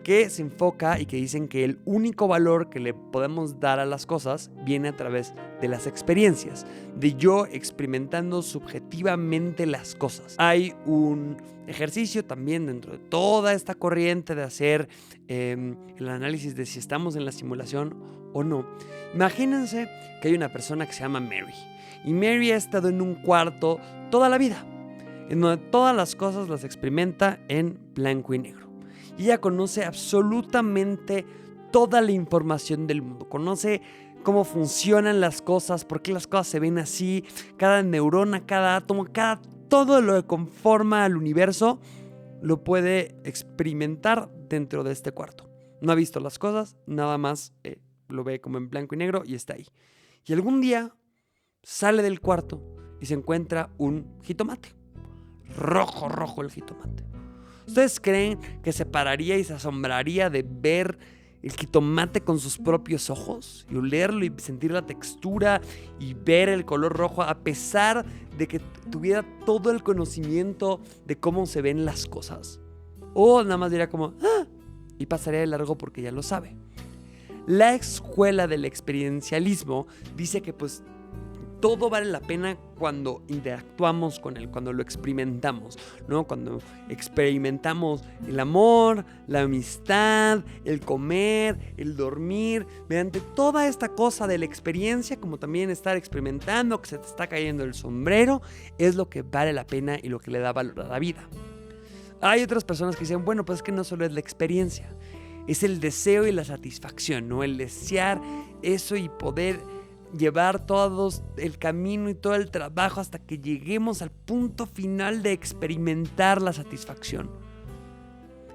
que se enfoca y que dicen que el único valor que le podemos dar a las cosas viene a través de las experiencias, de yo experimentando subjetivamente las cosas. Hay un ejercicio también dentro de toda esta corriente de hacer el análisis de si estamos en la simulación o no. Imagínense que hay una persona que se llama Mary, y Mary ha estado en un cuarto toda la vida, en donde todas las cosas las experimenta en blanco y negro. Y ella conoce absolutamente toda la información del mundo. Conoce cómo funcionan las cosas, por qué las cosas se ven así, cada neurona, cada átomo, todo lo que conforma al universo lo puede experimentar dentro de este cuarto. No ha visto las cosas, nada más lo ve como en blanco y negro y está ahí. Y algún día sale del cuarto y se encuentra un jitomate. Rojo el jitomate. ¿Ustedes creen que se pararía y se asombraría de ver el jitomate con sus propios ojos? Y olerlo y sentir la textura y ver el color rojo, a pesar de que tuviera todo el conocimiento de cómo se ven las cosas. O nada más diría como, y pasaría de largo porque ya lo sabe. La escuela del experiencialismo dice que pues todo vale la pena cuando interactuamos con él, cuando lo experimentamos, ¿no? Cuando experimentamos el amor, la amistad, el comer, el dormir, mediante toda esta cosa de la experiencia, como también estar experimentando que se te está cayendo el sombrero, es lo que vale la pena y lo que le da valor a la vida. Hay otras personas que dicen, bueno, pues es que no solo es la experiencia, es el deseo y la satisfacción, ¿no? El desear eso y poder llevar todo el camino y todo el trabajo hasta que lleguemos al punto final de experimentar la satisfacción.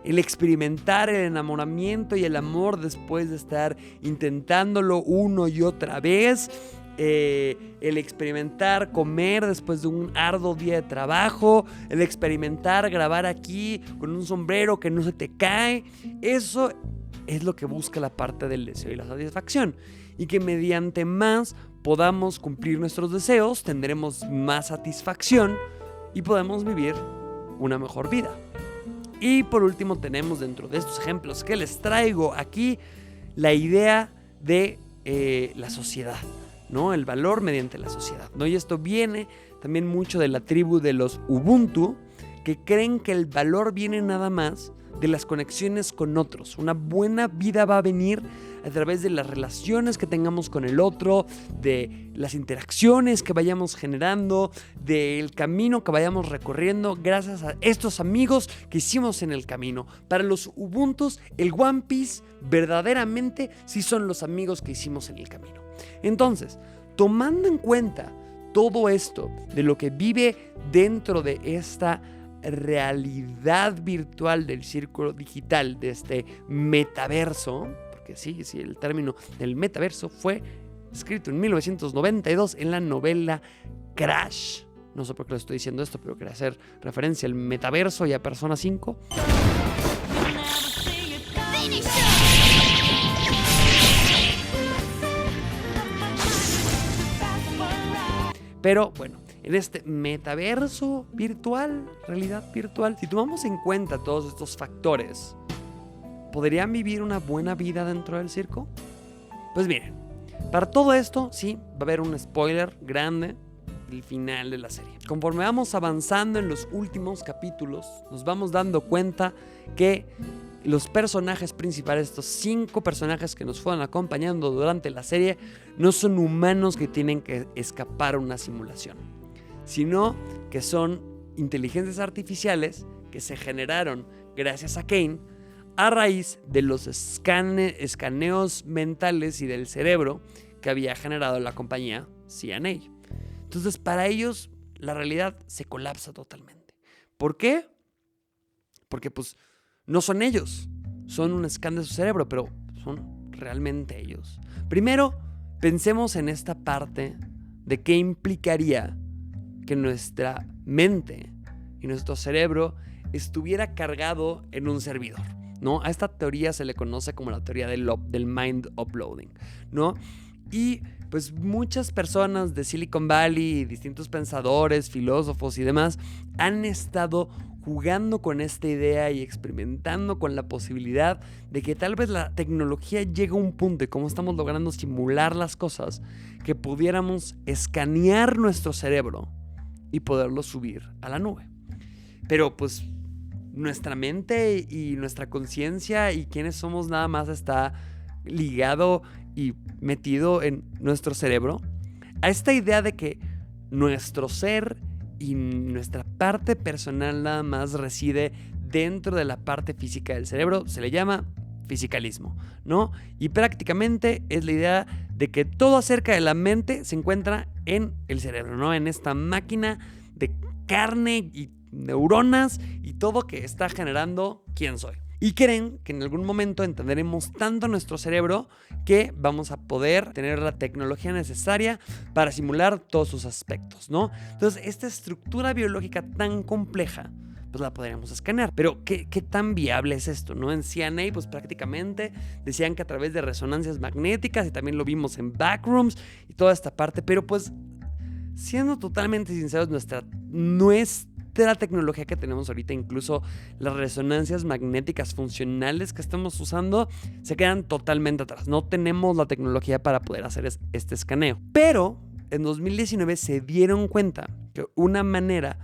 El experimentar el enamoramiento y el amor después de estar intentándolo uno y otra vez. El experimentar comer después de un arduo día de trabajo. El experimentar grabar aquí con un sombrero que no se te cae. Eso es lo que busca la parte del deseo y la satisfacción. Y que mediante más podamos cumplir nuestros deseos, tendremos más satisfacción y podemos vivir una mejor vida. Y por último tenemos dentro de estos ejemplos que les traigo aquí la idea de la sociedad, ¿no? El valor mediante la sociedad, ¿no? Y esto viene también mucho de la tribu de los Ubuntu, que creen que el valor viene nada más de las conexiones con otros. Una buena vida va a venir a través de las relaciones que tengamos con el otro, de las interacciones que vayamos generando, del camino que vayamos recorriendo gracias a estos amigos que hicimos en el camino. Para los Ubuntus, el One Piece verdaderamente sí son los amigos que hicimos en el camino. Entonces, tomando en cuenta todo esto de lo que vive dentro de esta realidad virtual del círculo digital, de este metaverso, porque sí, el término del metaverso fue escrito en 1992 en la novela Crash. No sé por qué le estoy diciendo esto, pero quería hacer referencia al metaverso y a Persona 5. Pero bueno, en este metaverso virtual, realidad virtual, si tomamos en cuenta todos estos factores, ¿podrían vivir una buena vida dentro del circo? Pues miren, para todo esto, sí, va a haber un spoiler grande del final de la serie. Conforme vamos avanzando en los últimos capítulos, nos vamos dando cuenta que los personajes principales, estos 5 personajes que nos fueron acompañando durante la serie, no son humanos que tienen que escapar a una simulación, sino que son inteligencias artificiales que se generaron gracias a Kane a raíz de los escaneos mentales y del cerebro que había generado la compañía CNA. Entonces, para ellos, la realidad se colapsa totalmente. ¿Por qué? Porque pues no son ellos, son un scan de su cerebro, pero son realmente ellos. Primero, pensemos en esta parte de qué implicaría que nuestra mente y nuestro cerebro estuviera cargado en un servidor, ¿no? A esta teoría se le conoce como la teoría del mind uploading, ¿no? Y pues muchas personas de Silicon Valley, distintos pensadores, filósofos y demás, han estado jugando con esta idea y experimentando con la posibilidad de que tal vez la tecnología llegue a un punto, y como estamos logrando simular las cosas, que pudiéramos escanear nuestro cerebro y poderlo subir a la nube. Pero pues nuestra mente y nuestra conciencia y quiénes somos nada más está ligado y metido en nuestro cerebro a esta idea de que nuestro ser y nuestra parte personal nada más reside dentro de la parte física del cerebro. Se le llama fisicalismo, ¿no? Y prácticamente es la idea de que todo acerca de la mente se encuentra en el cerebro, ¿no? En esta máquina de carne y neuronas y todo que está generando quién soy. Y creen que en algún momento entenderemos tanto nuestro cerebro que vamos a poder tener la tecnología necesaria para simular todos sus aspectos, ¿no? Entonces, esta estructura biológica tan compleja, pues la podríamos escanear. Pero, ¿qué tan viable es esto, no? En CNA, pues prácticamente decían que a través de resonancias magnéticas, y también lo vimos en Backrooms y toda esta parte, pero pues, siendo totalmente sinceros, nuestra tecnología que tenemos ahorita, incluso las resonancias magnéticas funcionales que estamos usando, se quedan totalmente atrás. No tenemos la tecnología para poder hacer este escaneo. Pero en 2019 se dieron cuenta que una manera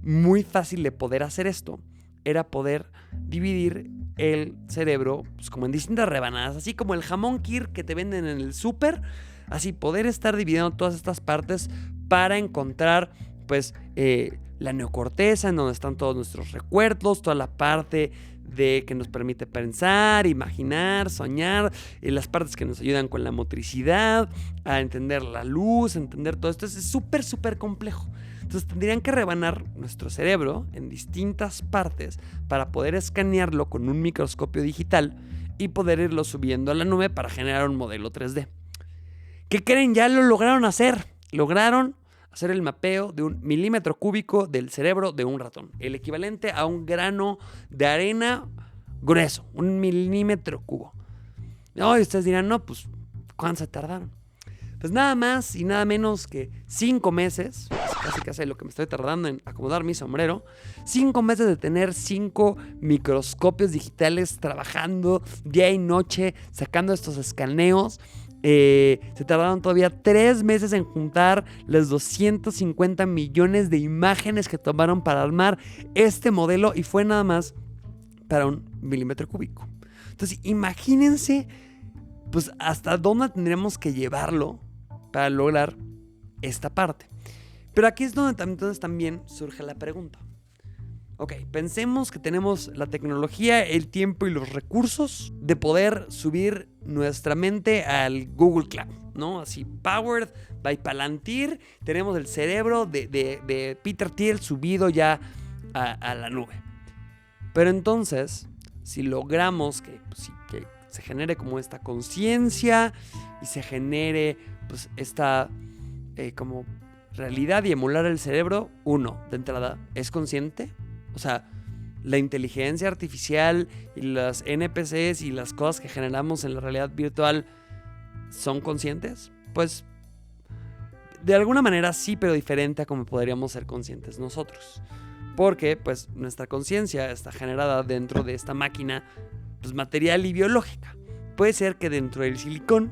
muy fácil de poder hacer esto era poder dividir el cerebro pues, como en distintas rebanadas, así como el jamón Kir que te venden en el súper, así poder estar dividiendo todas estas partes para encontrar pues la neocorteza, en donde están todos nuestros recuerdos, toda la parte de que nos permite pensar, imaginar, soñar, las partes que nos ayudan con la motricidad, a entender la luz, entender todo esto. Es súper complejo. Entonces tendrían que rebanar nuestro cerebro en distintas partes para poder escanearlo con un microscopio digital y poder irlo subiendo a la nube para generar un modelo 3D. ¿Qué creen? Ya lo lograron hacer. Lograron hacer el mapeo de 1 milímetro cúbico del cerebro de un ratón. El equivalente a un grano de arena grueso, 1 milímetro cubo. Y ustedes dirán, no, pues, ¿cuánto se tardaron? Pues nada más y nada menos que 5 meses, casi lo que me estoy tardando en acomodar mi sombrero, 5 meses de tener 5 microscopios digitales trabajando día y noche, sacando estos escaneos. Se tardaron todavía 3 meses en juntar las 250 millones de imágenes que tomaron para armar este modelo y fue nada más para 1 milímetro cúbico. Entonces imagínense pues hasta dónde tendríamos que llevarlo para lograr esta parte. Pero aquí es donde entonces también surge la pregunta. Ok, pensemos que tenemos la tecnología, el tiempo y los recursos de poder subir nuestra mente al Google Cloud, ¿no? Así, powered by Palantir, tenemos el cerebro de Peter Thiel subido ya a la nube. Pero entonces, si logramos que se genere como esta conciencia y se genere pues esta como realidad y emular el cerebro, uno, de entrada, ¿es consciente? O sea, la inteligencia artificial y las NPCs y las cosas que generamos en la realidad virtual ¿son conscientes? Pues de alguna manera sí, pero diferente a como podríamos ser conscientes nosotros. Porque pues nuestra conciencia está generada dentro de esta máquina pues, material y biológica. Puede ser que dentro del silicón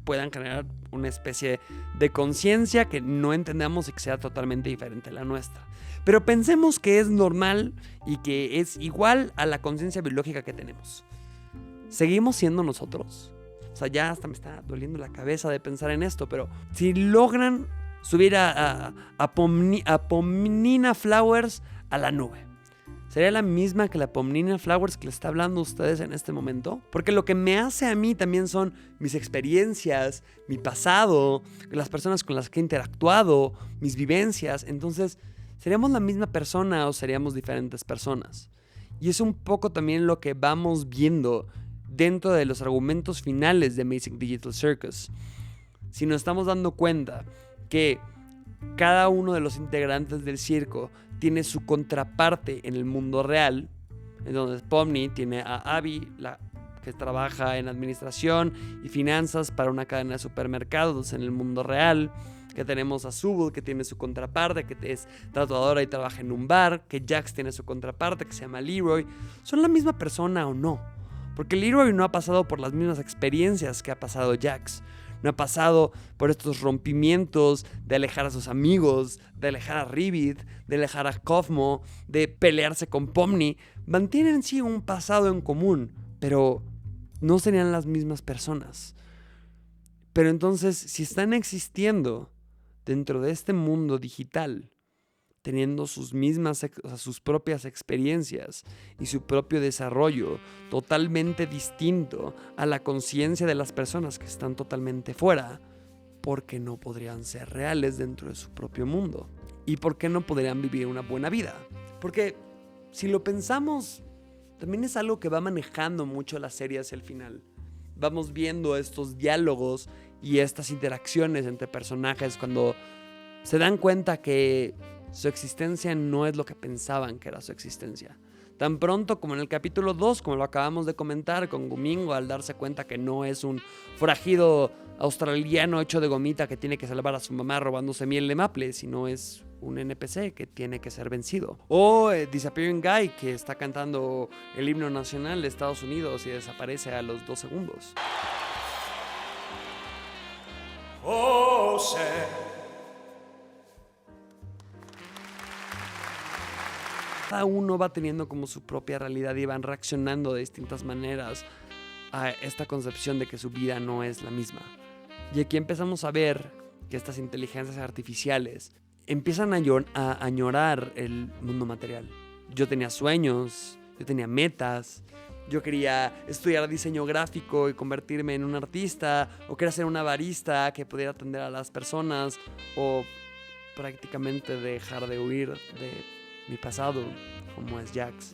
puedan generar una especie de conciencia que no entendamos y que sea totalmente diferente a la nuestra. Pero pensemos que es normal y que es igual a la conciencia biológica que tenemos. ¿Seguimos siendo nosotros? O sea, ya hasta me está doliendo la cabeza de pensar en esto, pero si logran subir a Pomnina Flowers a la nube, ¿sería la misma que la Pomnina Flowers que les está hablando a ustedes en este momento? Porque lo que me hace a mí también son mis experiencias, mi pasado, las personas con las que he interactuado, mis vivencias. Entonces, ¿seríamos la misma persona o seríamos diferentes personas? Y es un poco también lo que vamos viendo dentro de los argumentos finales de Amazing Digital Circus. Si nos estamos dando cuenta que cada uno de los integrantes del circo tiene su contraparte en el mundo real, en donde Pomni tiene a Abby, que trabaja en administración y finanzas para una cadena de supermercados en el mundo real, que tenemos a Subul, que tiene su contraparte, que es tatuadora y trabaja en un bar, que Jax tiene su contraparte, que se llama Leroy. ¿Son la misma persona o no? Porque Leroy no ha pasado por las mismas experiencias que ha pasado Jax. No ha pasado por estos rompimientos de alejar a sus amigos, de alejar a Ribbit, de alejar a Cosmo, de pelearse con Pomni. Mantienen sí un pasado en común, pero no serían las mismas personas. Pero entonces, si están existiendo dentro de este mundo digital, teniendo sus propias experiencias y su propio desarrollo totalmente distinto a la conciencia de las personas que están totalmente fuera, ¿por qué no podrían ser reales dentro de su propio mundo? ¿Y por qué no podrían vivir una buena vida? Porque si lo pensamos, también es algo que va manejando mucho la serie hacia el final. Vamos viendo estos diálogos y estas interacciones entre personajes cuando se dan cuenta que su existencia no es lo que pensaban que era su existencia. Tan pronto como en el capítulo 2, como lo acabamos de comentar con Gumingo, al darse cuenta que no es un forajido australiano hecho de gomita que tiene que salvar a su mamá robándose miel de maple, sino es un NPC que tiene que ser vencido. O Disappearing Guy, que está cantando el himno nacional de Estados Unidos y desaparece a los 2 segundos. José. Cada uno va teniendo como su propia realidad y van reaccionando de distintas maneras a esta concepción de que su vida no es la misma. Y aquí empezamos a ver que estas inteligencias artificiales empiezan a añorar el mundo material. Yo tenía sueños, yo tenía metas, yo quería estudiar diseño gráfico y convertirme en un artista, o quería ser una barista que pudiera atender a las personas, o prácticamente dejar de huir de mi pasado, como es Jax,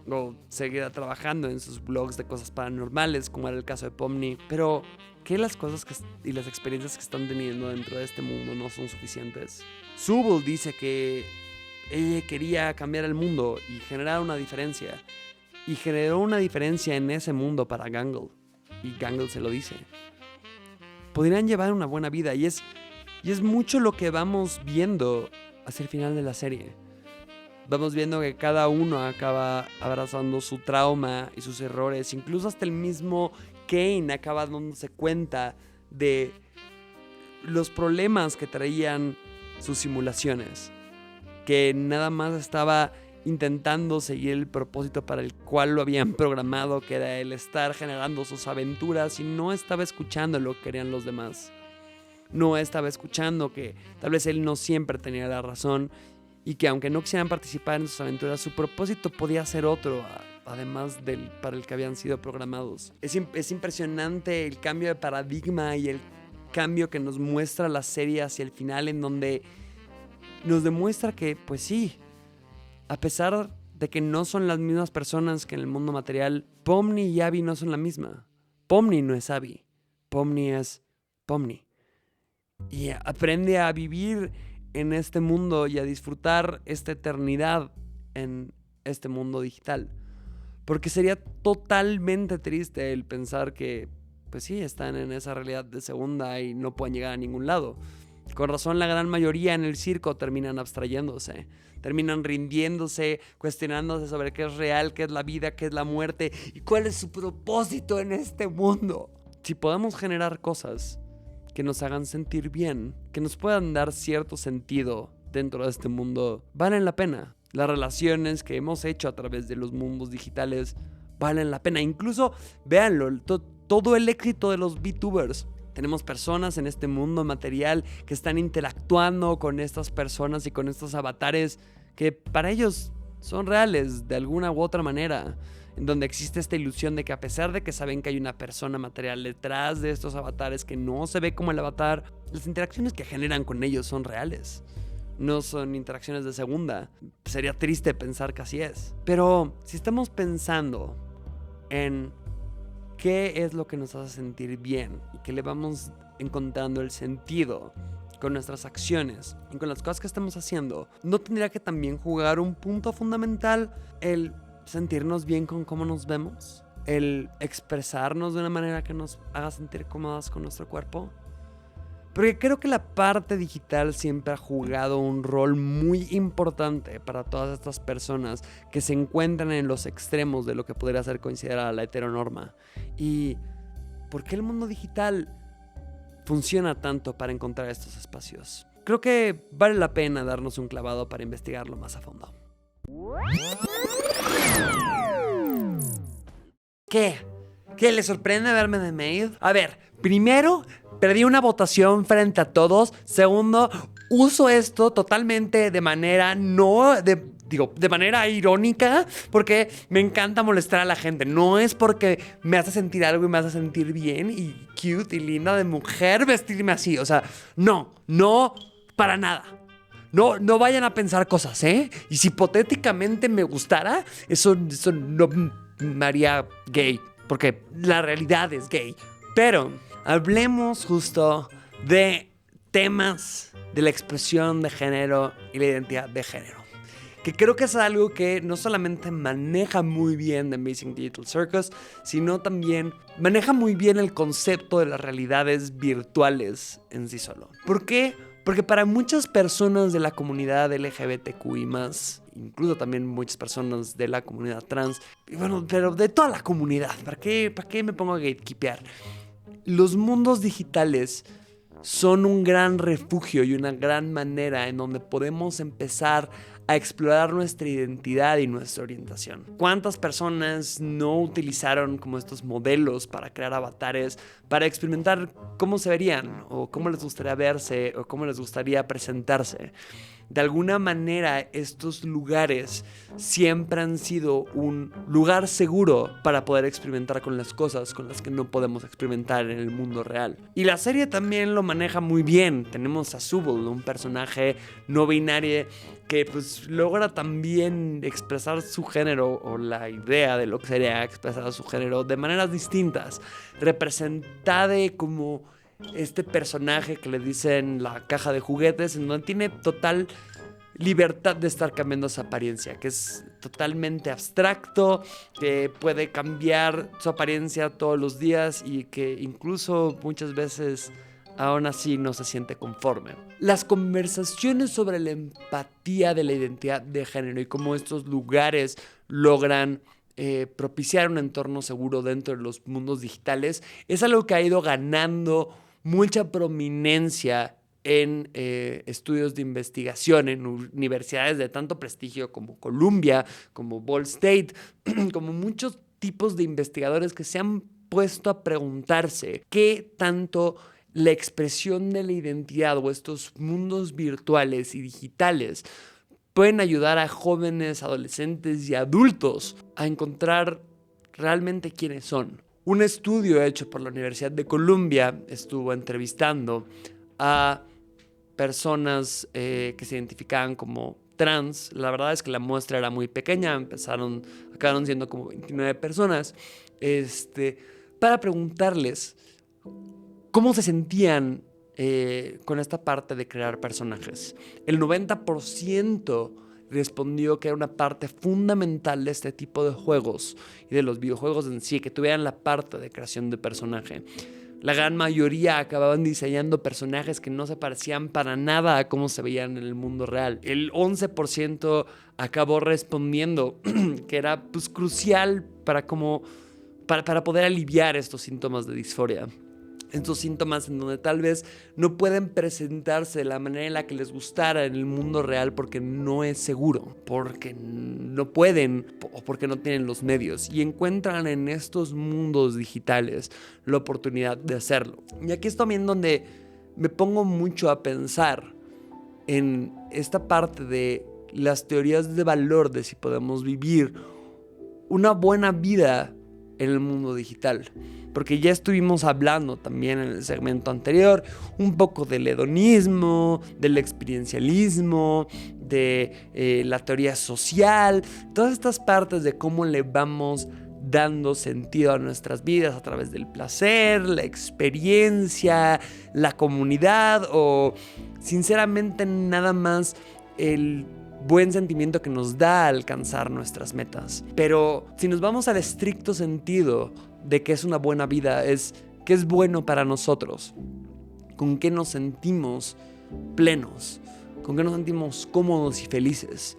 o seguir trabajando en sus blogs de cosas paranormales, como era el caso de Pomni. Pero ¿qué las cosas y las experiencias que están teniendo dentro de este mundo no son suficientes? Zubul dice que ella quería cambiar el mundo y generar una diferencia, y generó una diferencia en ese mundo para Gangle, y Gangle se lo dice. Podrían llevar una buena vida, y es mucho lo que vamos viendo hacia el final de la serie. Vamos viendo que cada uno acaba abrazando su trauma y sus errores. Incluso hasta el mismo Kane acaba dándose cuenta de los problemas que traían sus simulaciones. Que nada más estaba intentando seguir el propósito para el cual lo habían programado, que era el estar generando sus aventuras, y no estaba escuchando lo que querían los demás. No estaba escuchando que tal vez él no siempre tenía la razón, y que aunque no quisieran participar en sus aventuras, su propósito podía ser otro, además del para el que habían sido programados. Es impresionante el cambio de paradigma y el cambio que nos muestra la serie hacia el final, en donde nos demuestra que, pues sí, a pesar de que no son las mismas personas que en el mundo material, Pomni y Abby no son la misma. Pomni no es Abby, Pomni es Pomni. Y aprende a vivir en este mundo y a disfrutar esta eternidad en este mundo digital. Porque sería totalmente triste el pensar que, pues sí, están en esa realidad de segunda y no pueden llegar a ningún lado. Con razón, la gran mayoría en el circo terminan abstrayéndose, terminan rindiéndose, cuestionándose sobre qué es real, qué es la vida, qué es la muerte y cuál es su propósito en este mundo. Si podemos generar cosas que nos hagan sentir bien, que nos puedan dar cierto sentido dentro de este mundo, valen la pena. Las relaciones que hemos hecho a través de los mundos digitales valen la pena. Incluso, véanlo, todo el éxito de los VTubers. Tenemos personas en este mundo material que están interactuando con estas personas y con estos avatares que para ellos son reales de alguna u otra manera, en donde existe esta ilusión de que, a pesar de que saben que hay una persona material detrás de estos avatares que no se ve como el avatar, las interacciones que generan con ellos son reales. No son interacciones de segunda. Sería triste pensar que así es. Pero si estamos pensando en qué es lo que nos hace sentir bien y que le vamos encontrando el sentido con nuestras acciones y con las cosas que estamos haciendo, ¿no tendría que también jugar un punto fundamental el sentirnos bien con cómo nos vemos? ¿El expresarnos de una manera que nos haga sentir cómodas con nuestro cuerpo? Porque creo que la parte digital siempre ha jugado un rol muy importante para todas estas personas que se encuentran en los extremos de lo que podría ser considerada la heteronorma. ¿Y por qué el mundo digital funciona tanto para encontrar estos espacios? Creo que vale la pena darnos un clavado para investigarlo más a fondo. ¿Qué? ¿Qué les sorprende verme de maid? A ver, primero, perdí una votación frente a todos. Segundo, uso esto totalmente de manera de manera irónica, porque me encanta molestar a la gente. No es porque me hace sentir algo y me hace sentir bien y cute y linda de mujer vestirme así. O sea, no, para nada. No vayan a pensar cosas, ¿eh? Y si hipotéticamente me gustara, eso no me haría gay, porque la realidad es gay. Pero hablemos justo de temas de la expresión de género y la identidad de género, que creo que es algo que no solamente maneja muy bien The Amazing Digital Circus, sino también maneja muy bien el concepto de las realidades virtuales en sí solo. ¿Por qué? Porque para muchas personas de la comunidad LGBTQI+, incluso también muchas personas de la comunidad trans, y bueno, pero de toda la comunidad, ¿para qué me pongo a gatekeepear? Los mundos digitales son un gran refugio y una gran manera en donde podemos empezar a explorar nuestra identidad y nuestra orientación. ¿Cuántas personas no utilizaron como estos modelos para crear avatares, para experimentar cómo se verían o cómo les gustaría verse o cómo les gustaría presentarse? De alguna manera, estos lugares siempre han sido un lugar seguro para poder experimentar con las cosas con las que no podemos experimentar en el mundo real. Y la serie también lo maneja muy bien. Tenemos a Subble, un personaje no binario que pues logra también expresar su género o la idea de lo que sería expresar su género de maneras distintas, representada como este personaje que le dicen la caja de juguetes, en donde tiene total libertad de estar cambiando su apariencia, que es totalmente abstracto, que puede cambiar su apariencia todos los días y que incluso muchas veces aún así no se siente conforme. Las conversaciones sobre la empatía de la identidad de género y cómo estos lugares logran propiciar un entorno seguro dentro de los mundos digitales es algo que ha ido ganando mucha prominencia en estudios de investigación en universidades de tanto prestigio como Columbia, como Ball State, como muchos tipos de investigadores que se han puesto a preguntarse qué tanto la expresión de la identidad o estos mundos virtuales y digitales pueden ayudar a jóvenes, adolescentes y adultos a encontrar realmente quiénes son. Un estudio hecho por la Universidad de Columbia estuvo entrevistando a personas que se identificaban como trans. La verdad es que la muestra era muy pequeña, acabaron siendo como 29 personas, para preguntarles cómo se sentían con esta parte de crear personajes. El 90% respondió que era una parte fundamental de este tipo de juegos y de los videojuegos en sí, que tuvieran la parte de creación de personaje. La gran mayoría acababan diseñando personajes que no se parecían para nada a cómo se veían en el mundo real. El 11% acabó respondiendo que era pues, crucial para poder aliviar estos síntomas de disforia. Estos síntomas en donde tal vez no pueden presentarse de la manera en la que les gustara en el mundo real porque no es seguro, porque no pueden o porque no tienen los medios y encuentran en estos mundos digitales la oportunidad de hacerlo. Y aquí es también donde me pongo mucho a pensar en esta parte de las teorías de valor de si podemos vivir una buena vida en el mundo digital. Porque ya estuvimos hablando también en el segmento anterior un poco del hedonismo, del experiencialismo, de la teoría social, todas estas partes de cómo le vamos dando sentido a nuestras vidas a través del placer, la experiencia, la comunidad o sinceramente nada más el buen sentimiento que nos da alcanzar nuestras metas. Pero si nos vamos al estricto sentido de qué es una buena vida, es qué es bueno para nosotros, con qué nos sentimos plenos, con qué nos sentimos cómodos y felices.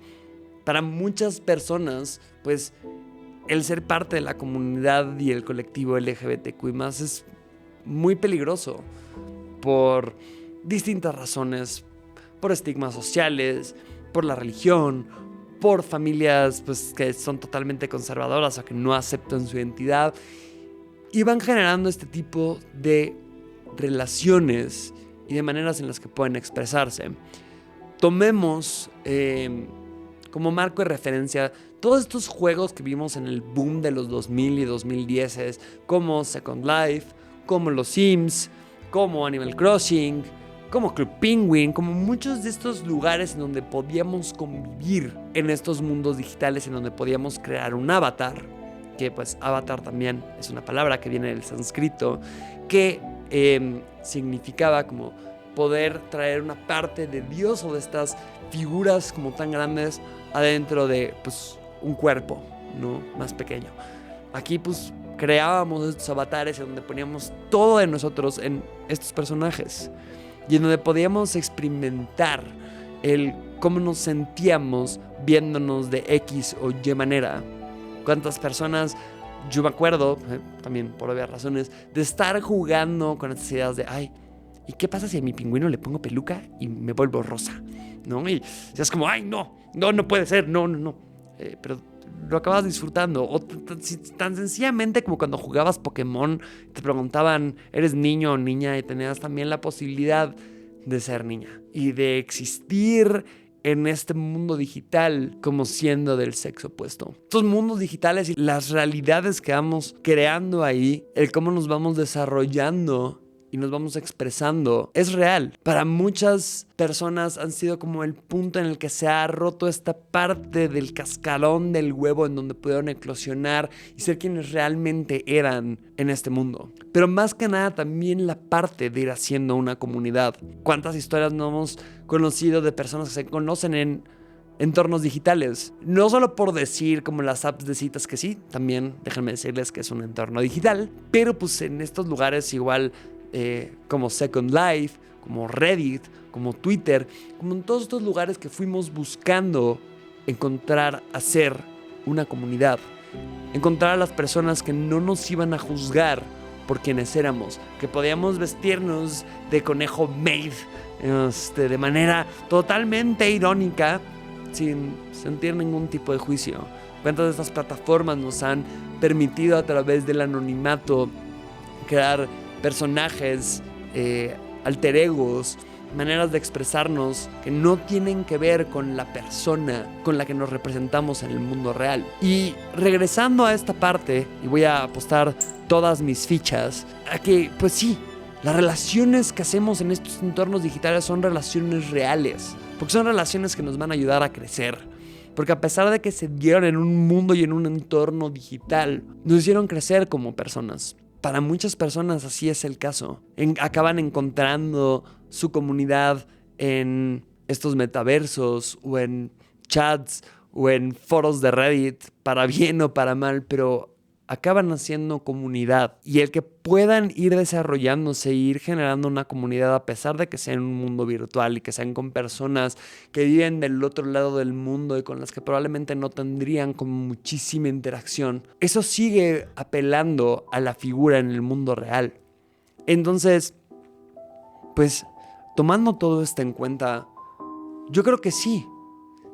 Para muchas personas, pues, el ser parte de la comunidad y el colectivo LGBTQI+ es muy peligroso por distintas razones, por estigmas sociales, por la religión, por familias pues, que son totalmente conservadoras o que no aceptan su identidad y van generando este tipo de relaciones y de maneras en las que pueden expresarse. Tomemos como marco de referencia todos estos juegos que vimos en el boom de los 2000 y 2010 como Second Life, como los Sims, como Animal Crossing, como Club Penguin, como muchos de estos lugares en donde podíamos convivir en estos mundos digitales, en donde podíamos crear un avatar, que pues avatar también es una palabra que viene del sánscrito, que significaba como poder traer una parte de Dios o de estas figuras como tan grandes adentro de pues un cuerpo, ¿no? Más pequeño. Aquí pues creábamos estos avatares en donde poníamos todo de nosotros en estos personajes y en donde podíamos experimentar el cómo nos sentíamos viéndonos de X o Y manera. Cuántas personas, yo me acuerdo, también por obvias razones, de estar jugando con estas ideas de, ay, ¿y qué pasa si a mi pingüino le pongo peluca y me vuelvo rosa? ¿No? Y es como, ay, no puede ser, no. Pero lo acabas disfrutando. O tan sencillamente como cuando jugabas Pokémon, te preguntaban, ¿eres niño o niña? Y tenías también la posibilidad de ser niña y de existir en este mundo digital como siendo del sexo opuesto. Estos mundos digitales y las realidades que vamos creando ahí, el cómo nos vamos desarrollando y nos vamos expresando, es real. Para muchas personas han sido como el punto en el que se ha roto esta parte del cascarón del huevo en donde pudieron eclosionar y ser quienes realmente eran en este mundo. Pero más que nada también la parte de ir haciendo una comunidad. ¿Cuántas historias no hemos conocido de personas que se conocen en entornos digitales? No solo por decir como las apps de citas, que sí, también déjenme decirles que es un entorno digital, pero pues en estos lugares igual como Second Life, como Reddit, como Twitter, como en todos estos lugares que fuimos buscando encontrar, hacer una comunidad, encontrar a las personas que no nos iban a juzgar por quienes éramos, que podíamos vestirnos de conejo maid de manera totalmente irónica, sin sentir ningún tipo de juicio. ¿Cuántas de estas plataformas nos han permitido a través del anonimato crear personajes, alter egos, maneras de expresarnos que no tienen que ver con la persona con la que nos representamos en el mundo real? Y regresando a esta parte, y voy a apostar todas mis fichas a que, pues sí, las relaciones que hacemos en estos entornos digitales son relaciones reales, porque son relaciones que nos van a ayudar a crecer. Porque a pesar de que se dieron en un mundo y en un entorno digital, nos hicieron crecer como personas. Para muchas personas así es el caso. Acaban encontrando su comunidad en estos metaversos o en chats o en foros de Reddit, para bien o para mal, pero acaban haciendo comunidad. Y el que puedan ir desarrollándose e ir generando una comunidad a pesar de que sea en un mundo virtual y que sean con personas que viven del otro lado del mundo y con las que probablemente no tendrían como muchísima interacción, eso sigue apelando a la figura en el mundo real. Entonces, pues, tomando todo esto en cuenta, yo creo que sí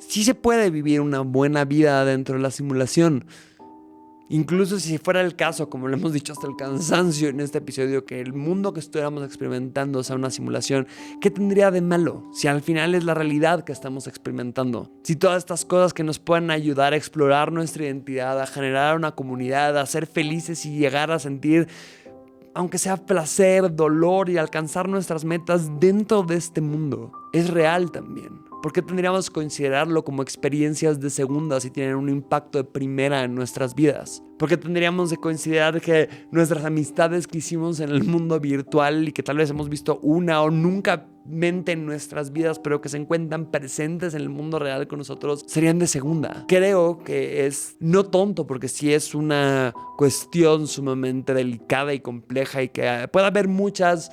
se puede vivir una buena vida dentro de la simulación. Incluso si fuera el caso, como lo hemos dicho hasta el cansancio en este episodio, que el mundo que estuviéramos experimentando sea una simulación, ¿qué tendría de malo? Si al final es la realidad que estamos experimentando. Si todas estas cosas que nos pueden ayudar a explorar nuestra identidad, a generar una comunidad, a ser felices y llegar a sentir, aunque sea placer, dolor y alcanzar nuestras metas dentro de este mundo, es real también. ¿Por qué tendríamos que considerarlo como experiencias de segunda si tienen un impacto de primera en nuestras vidas? ¿Por qué tendríamos de considerar que nuestras amistades que hicimos en el mundo virtual y que tal vez hemos visto una o nunca mente en nuestras vidas, pero que se encuentran presentes en el mundo real con nosotros, serían de segunda? Creo que es no tonto, porque sí es una cuestión sumamente delicada y compleja y que puede haber muchas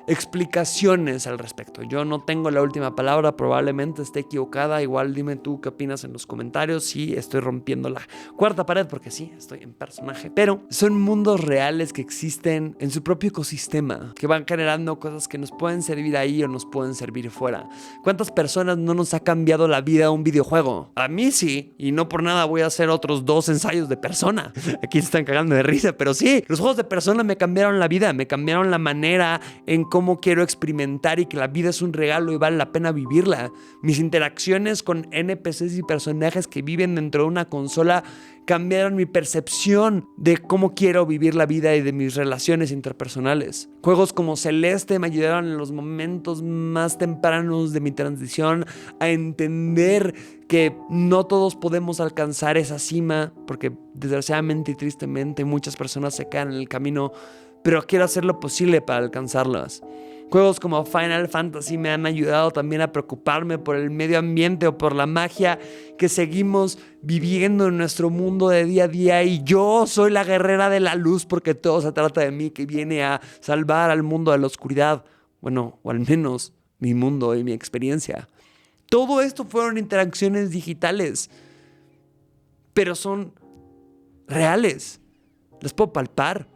explicaciones al respecto. Yo no tengo la última palabra, probablemente esté equivocada. Igual dime tú qué opinas en los comentarios. Sí, estoy rompiendo la cuarta pared porque sí, estoy en personaje. Pero son mundos reales que existen en su propio ecosistema, que van generando cosas que nos pueden servir ahí o nos pueden servir fuera. ¿Cuántas personas no nos ha cambiado la vida un videojuego? A mí sí, y no por nada voy a hacer otros 2 ensayos de Persona. Aquí se están cagando de risa, pero sí, los juegos de Persona me cambiaron la vida, me cambiaron la manera en cómo quiero experimentar y que la vida es un regalo y vale la pena vivirla. Mis interacciones con NPCs y personajes que viven dentro de una consola cambiaron mi percepción de cómo quiero vivir la vida y de mis relaciones interpersonales. Juegos como Celeste me ayudaron en los momentos más tempranos de mi transición a entender que no todos podemos alcanzar esa cima, porque desgraciadamente y tristemente muchas personas se quedan en el camino, pero quiero hacer lo posible para alcanzarlas. Juegos como Final Fantasy me han ayudado también a preocuparme por el medio ambiente o por la magia que seguimos viviendo en nuestro mundo de día a día, y yo soy la guerrera de la luz porque todo se trata de mí, que viene a salvar al mundo de la oscuridad. Bueno, o al menos mi mundo y mi experiencia. Todo esto fueron interacciones digitales, pero son reales. Las puedo palpar.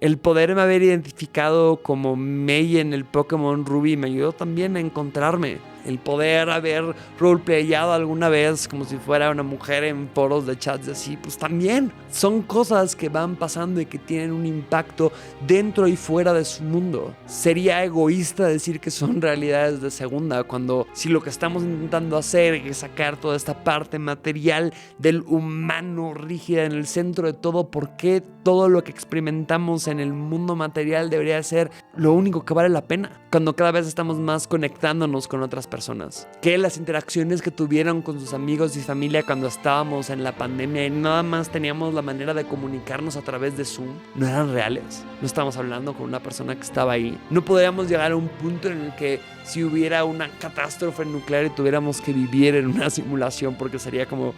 El poderme haber identificado como Mei en el Pokémon Ruby me ayudó también a encontrarme. El poder haber roleplayado alguna vez como si fuera una mujer en foros de chats y así, pues también son cosas que van pasando y que tienen un impacto dentro y fuera de su mundo. Sería egoísta decir que son realidades de segunda, cuando si lo que estamos intentando hacer es sacar toda esta parte material del humano rígida en el centro de todo, ¿por qué todo lo que experimentamos en el mundo material debería ser lo único que vale la pena? Cuando cada vez estamos más conectándonos con otras personas. Que las interacciones que tuvieron con sus amigos y familia cuando estábamos en la pandemia y nada más teníamos la manera de comunicarnos a través de Zoom, no eran reales. No estábamos hablando con una persona que estaba ahí. No podríamos llegar a un punto en el que si hubiera una catástrofe nuclear y tuviéramos que vivir en una simulación, porque sería como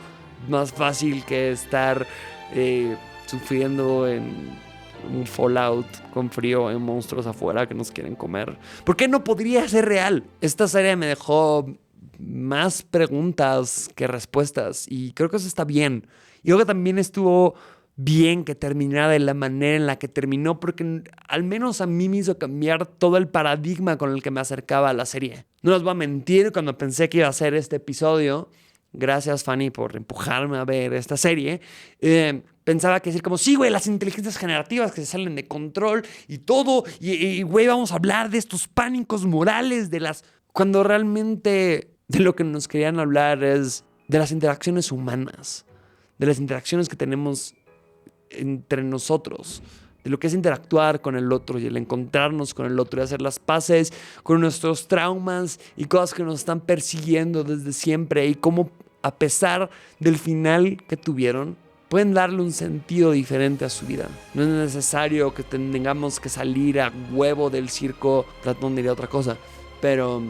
más fácil que estar sufriendo en un Fallout con frío en monstruos afuera que nos quieren comer. ¿Por qué no podría ser real? Esta serie me dejó más preguntas que respuestas y creo que eso está bien. Y creo que también estuvo bien que terminara de la manera en la que terminó, porque al menos a mí me hizo cambiar todo el paradigma con el que me acercaba a la serie. No les voy a mentir, cuando pensé que iba a hacer este episodio, gracias Fanny por empujarme a ver esta serie, pensaba que decir como, sí, güey, las inteligencias generativas que se salen de control y todo, y güey, vamos a hablar de estos pánicos morales, cuando realmente de lo que nos querían hablar es de las interacciones humanas, de las interacciones que tenemos entre nosotros, de lo que es interactuar con el otro y el encontrarnos con el otro y hacer las paces con nuestros traumas y cosas que nos están persiguiendo desde siempre, y cómo a pesar del final que tuvieron, pueden darle un sentido diferente a su vida. No es necesario que tengamos que salir a huevo del circo tratando de ir a otra cosa, pero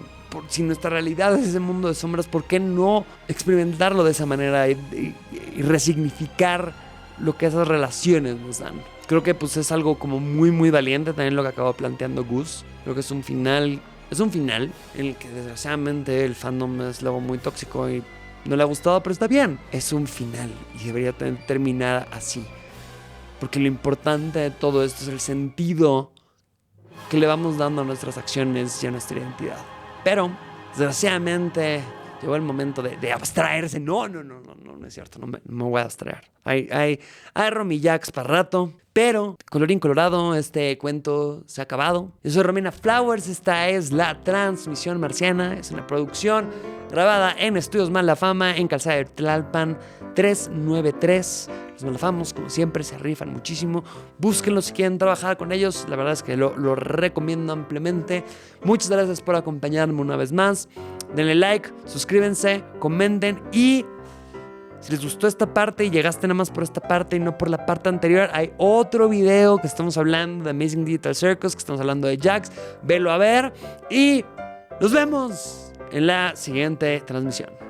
si nuestra realidad es ese mundo de sombras, ¿por qué no experimentarlo de esa manera y resignificar lo que esas relaciones nos dan? Creo que pues es algo como muy muy valiente también lo que acaba planteando Gus. Creo que es un final en el que desgraciadamente el fandom es luego muy tóxico y no le ha gustado, pero está bien. Es un final y debería terminar así, porque lo importante de todo esto es el sentido que le vamos dando a nuestras acciones y a nuestra identidad. Pero desgraciadamente llegó el momento de abstraerse. No es cierto, no me voy a abstraer. Hay Romy Jax para rato, pero colorín colorado, este cuento se ha acabado. Yo soy Romina Flowers, esta es La Transmisión Marciana, es una producción grabada en Estudios Malafama en Calzada de Tlalpan 393. Los Malafamos, como siempre, se rifan muchísimo. Búsquenlos si quieren trabajar con ellos. La verdad es que lo recomiendo ampliamente. Muchas gracias por acompañarme una vez más. Denle like, suscríbanse, comenten, y si les gustó esta parte y llegaste nada más por esta parte y no por la parte anterior, hay otro video que estamos hablando de Amazing Digital Circus, que estamos hablando de Jax. Velo a ver y nos vemos en la siguiente transmisión.